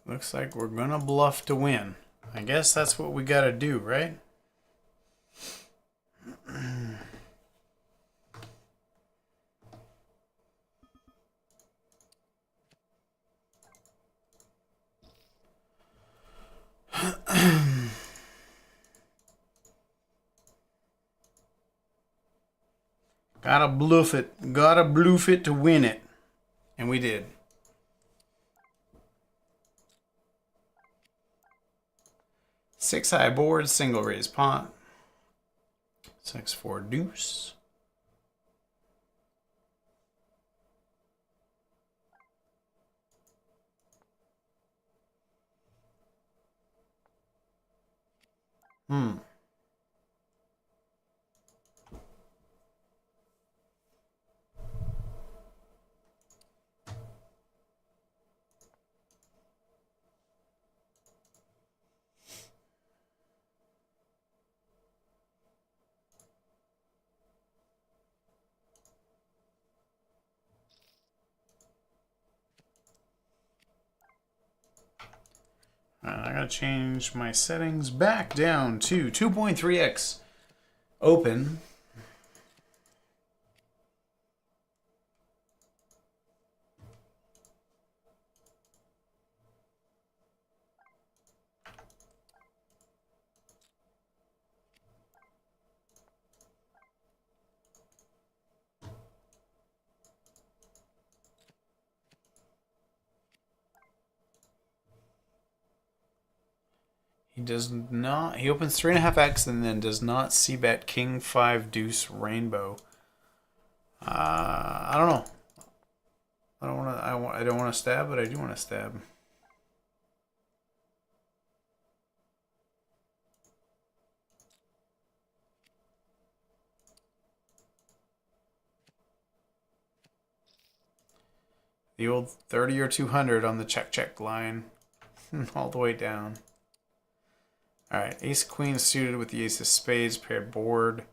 Looks like we're gonna bluff to win. I guess that's what we gotta do, right? Gotta bluff it. Gotta bluff it to win it. And we did. Six high board, single raise pot. 6-4 deuce. I gotta change my settings back down to 2.3x open. He does not. He opens 3.5x and then does not c-bet king 5 deuce rainbow. I don't know. I don't want to stab, but I do want to stab. The old 30 or 200 on the check line. All the way down. Alright, ace queen suited with the ace of spades, paired board.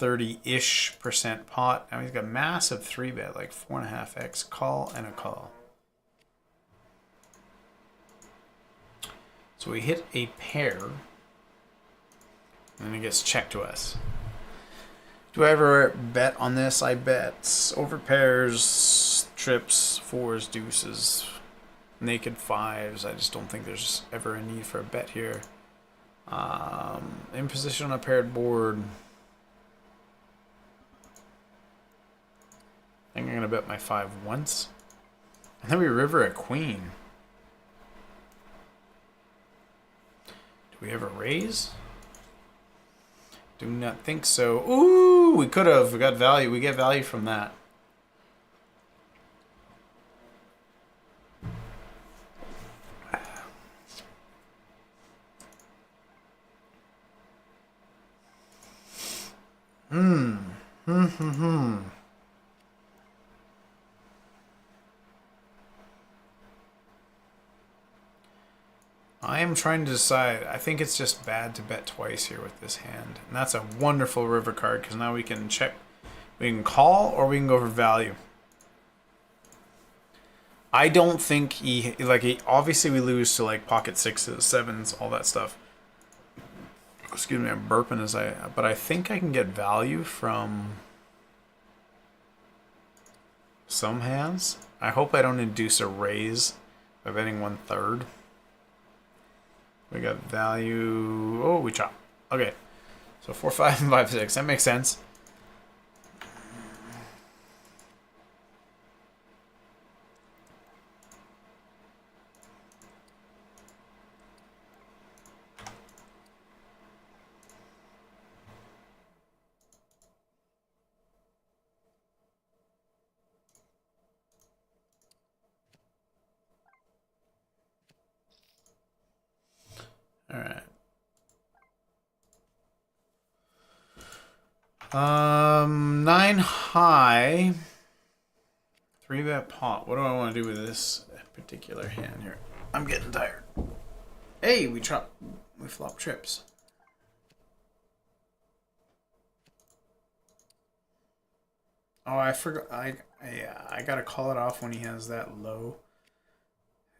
30-ish% pot. Now he's got massive 3-bet, like 4.5x call and a call. So we hit a pair, and it gets checked to us. Do I ever bet on this? I bet over pairs, trips, fours, deuces, naked fives. I just don't think there's ever a need for a bet here. In position on a paired board. I think I'm going to bet my 5 once. And then we river a queen. Do we ever raise? Do not think so. Ooh, we could have. We got value. We get value from that. I am trying to decide. I think it's just bad to bet twice here with this hand. And that's a wonderful river card because now we can check. We can call or we can go for value. I don't think obviously we lose to like pocket sixes, sevens, all that stuff. Excuse me, I'm burping but I think I can get value from some hands. I hope I don't induce a raise by betting 1/3. We got value. Oh, we chop. Okay. So 4, 5, and 5, 6. That makes sense. All right. 9 high. 3-bet pot. What do I want to do with this particular hand here? I'm getting tired. Hey, we flop trips. Oh, I forgot. I gotta call it off when he has that low.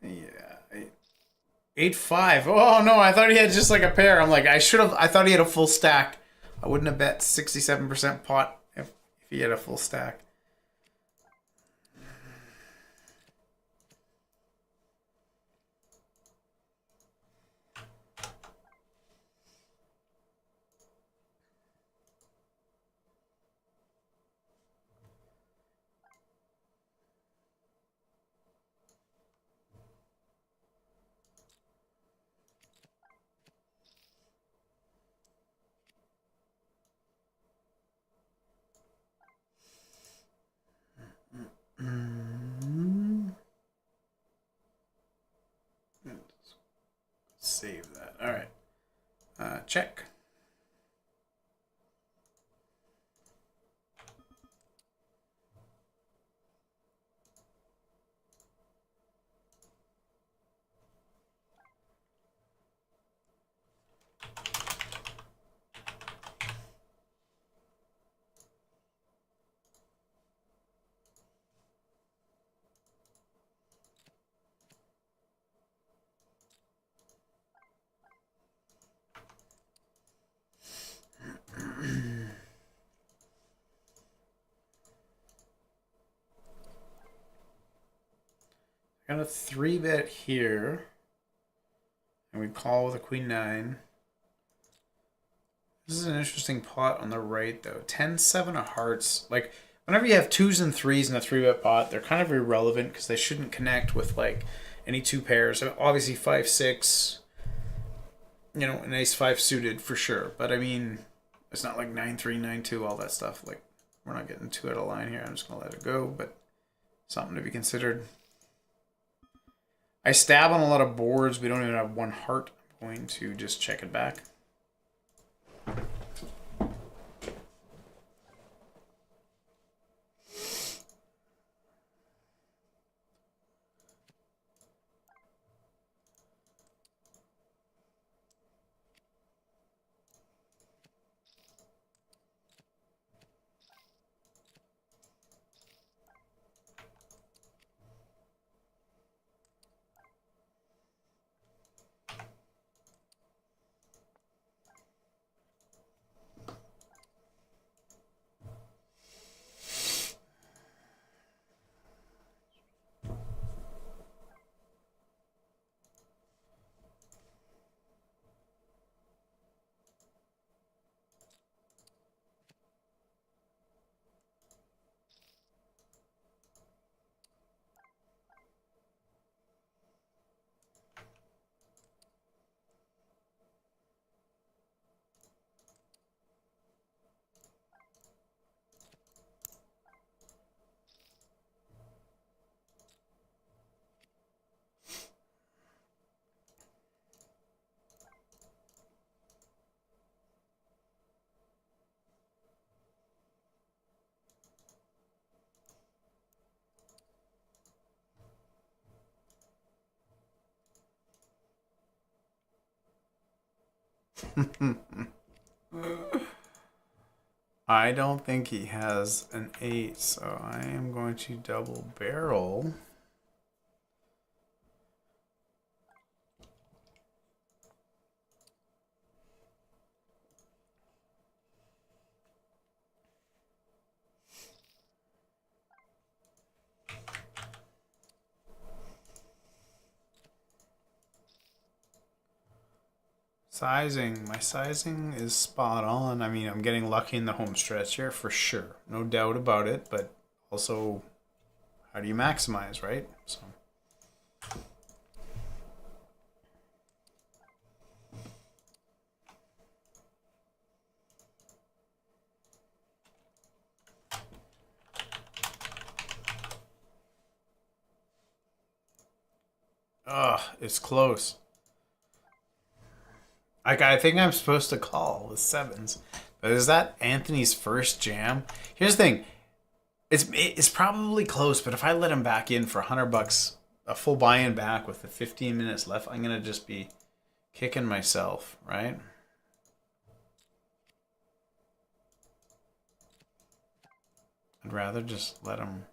Yeah. 8-5. Oh no, I thought he had just like a pair. I'm like, I thought he had a full stack. I wouldn't have bet 67% pot if he had a full stack. Save that. All right. Check. Got a 3-bet here. And we call with a queen 9. This is an interesting pot on the right, though. 10-7 of hearts. Like, whenever you have 2s and 3s in a 3-bet pot, they're kind of irrelevant because they shouldn't connect with, like, any 2 pairs. Obviously, 5-6, you know, an ace-5 suited for sure. But, I mean, it's not like 9-3, 9-2, all that stuff. Like, we're not getting 2 out of line here. I'm just going to let it go, but something to be considered. I stab on a lot of boards. We don't even have 1 heart. I'm going to just check it back. I don't think he has an 8, so I am going to double barrel. Sizing. My sizing is spot on. I mean, I'm getting lucky in the home stretch here for sure. No doubt about it, but also, how do you maximize, right? So. Ugh, it's close. Like, I think I'm supposed to call with 7s. But is that Anthony's first jam? Here's the thing. It's probably close, but if I let him back in for $100, a full buy-in back with the 15 minutes left, I'm going to just be kicking myself, right? I'd rather just let him...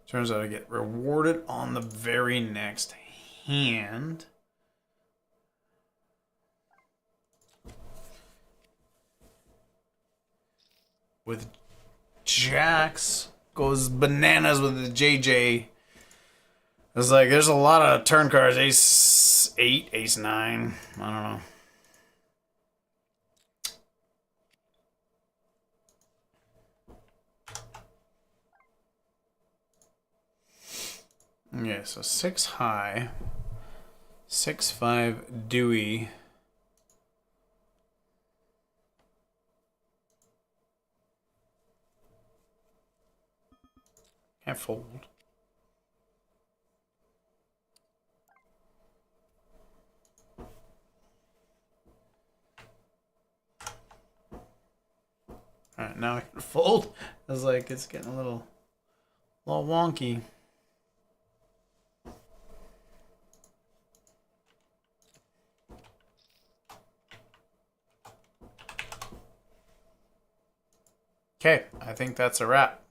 Turns out I get rewarded on the very next hand. With jacks, goes bananas with the JJ. It's like there's a lot of turn cards. Ace 8, ace 9. I don't know. Okay, so 6 high, 6-5 Dewey. Can't fold. Alright, now I can fold. I was like, it's getting a little wonky. Okay, I think that's a wrap.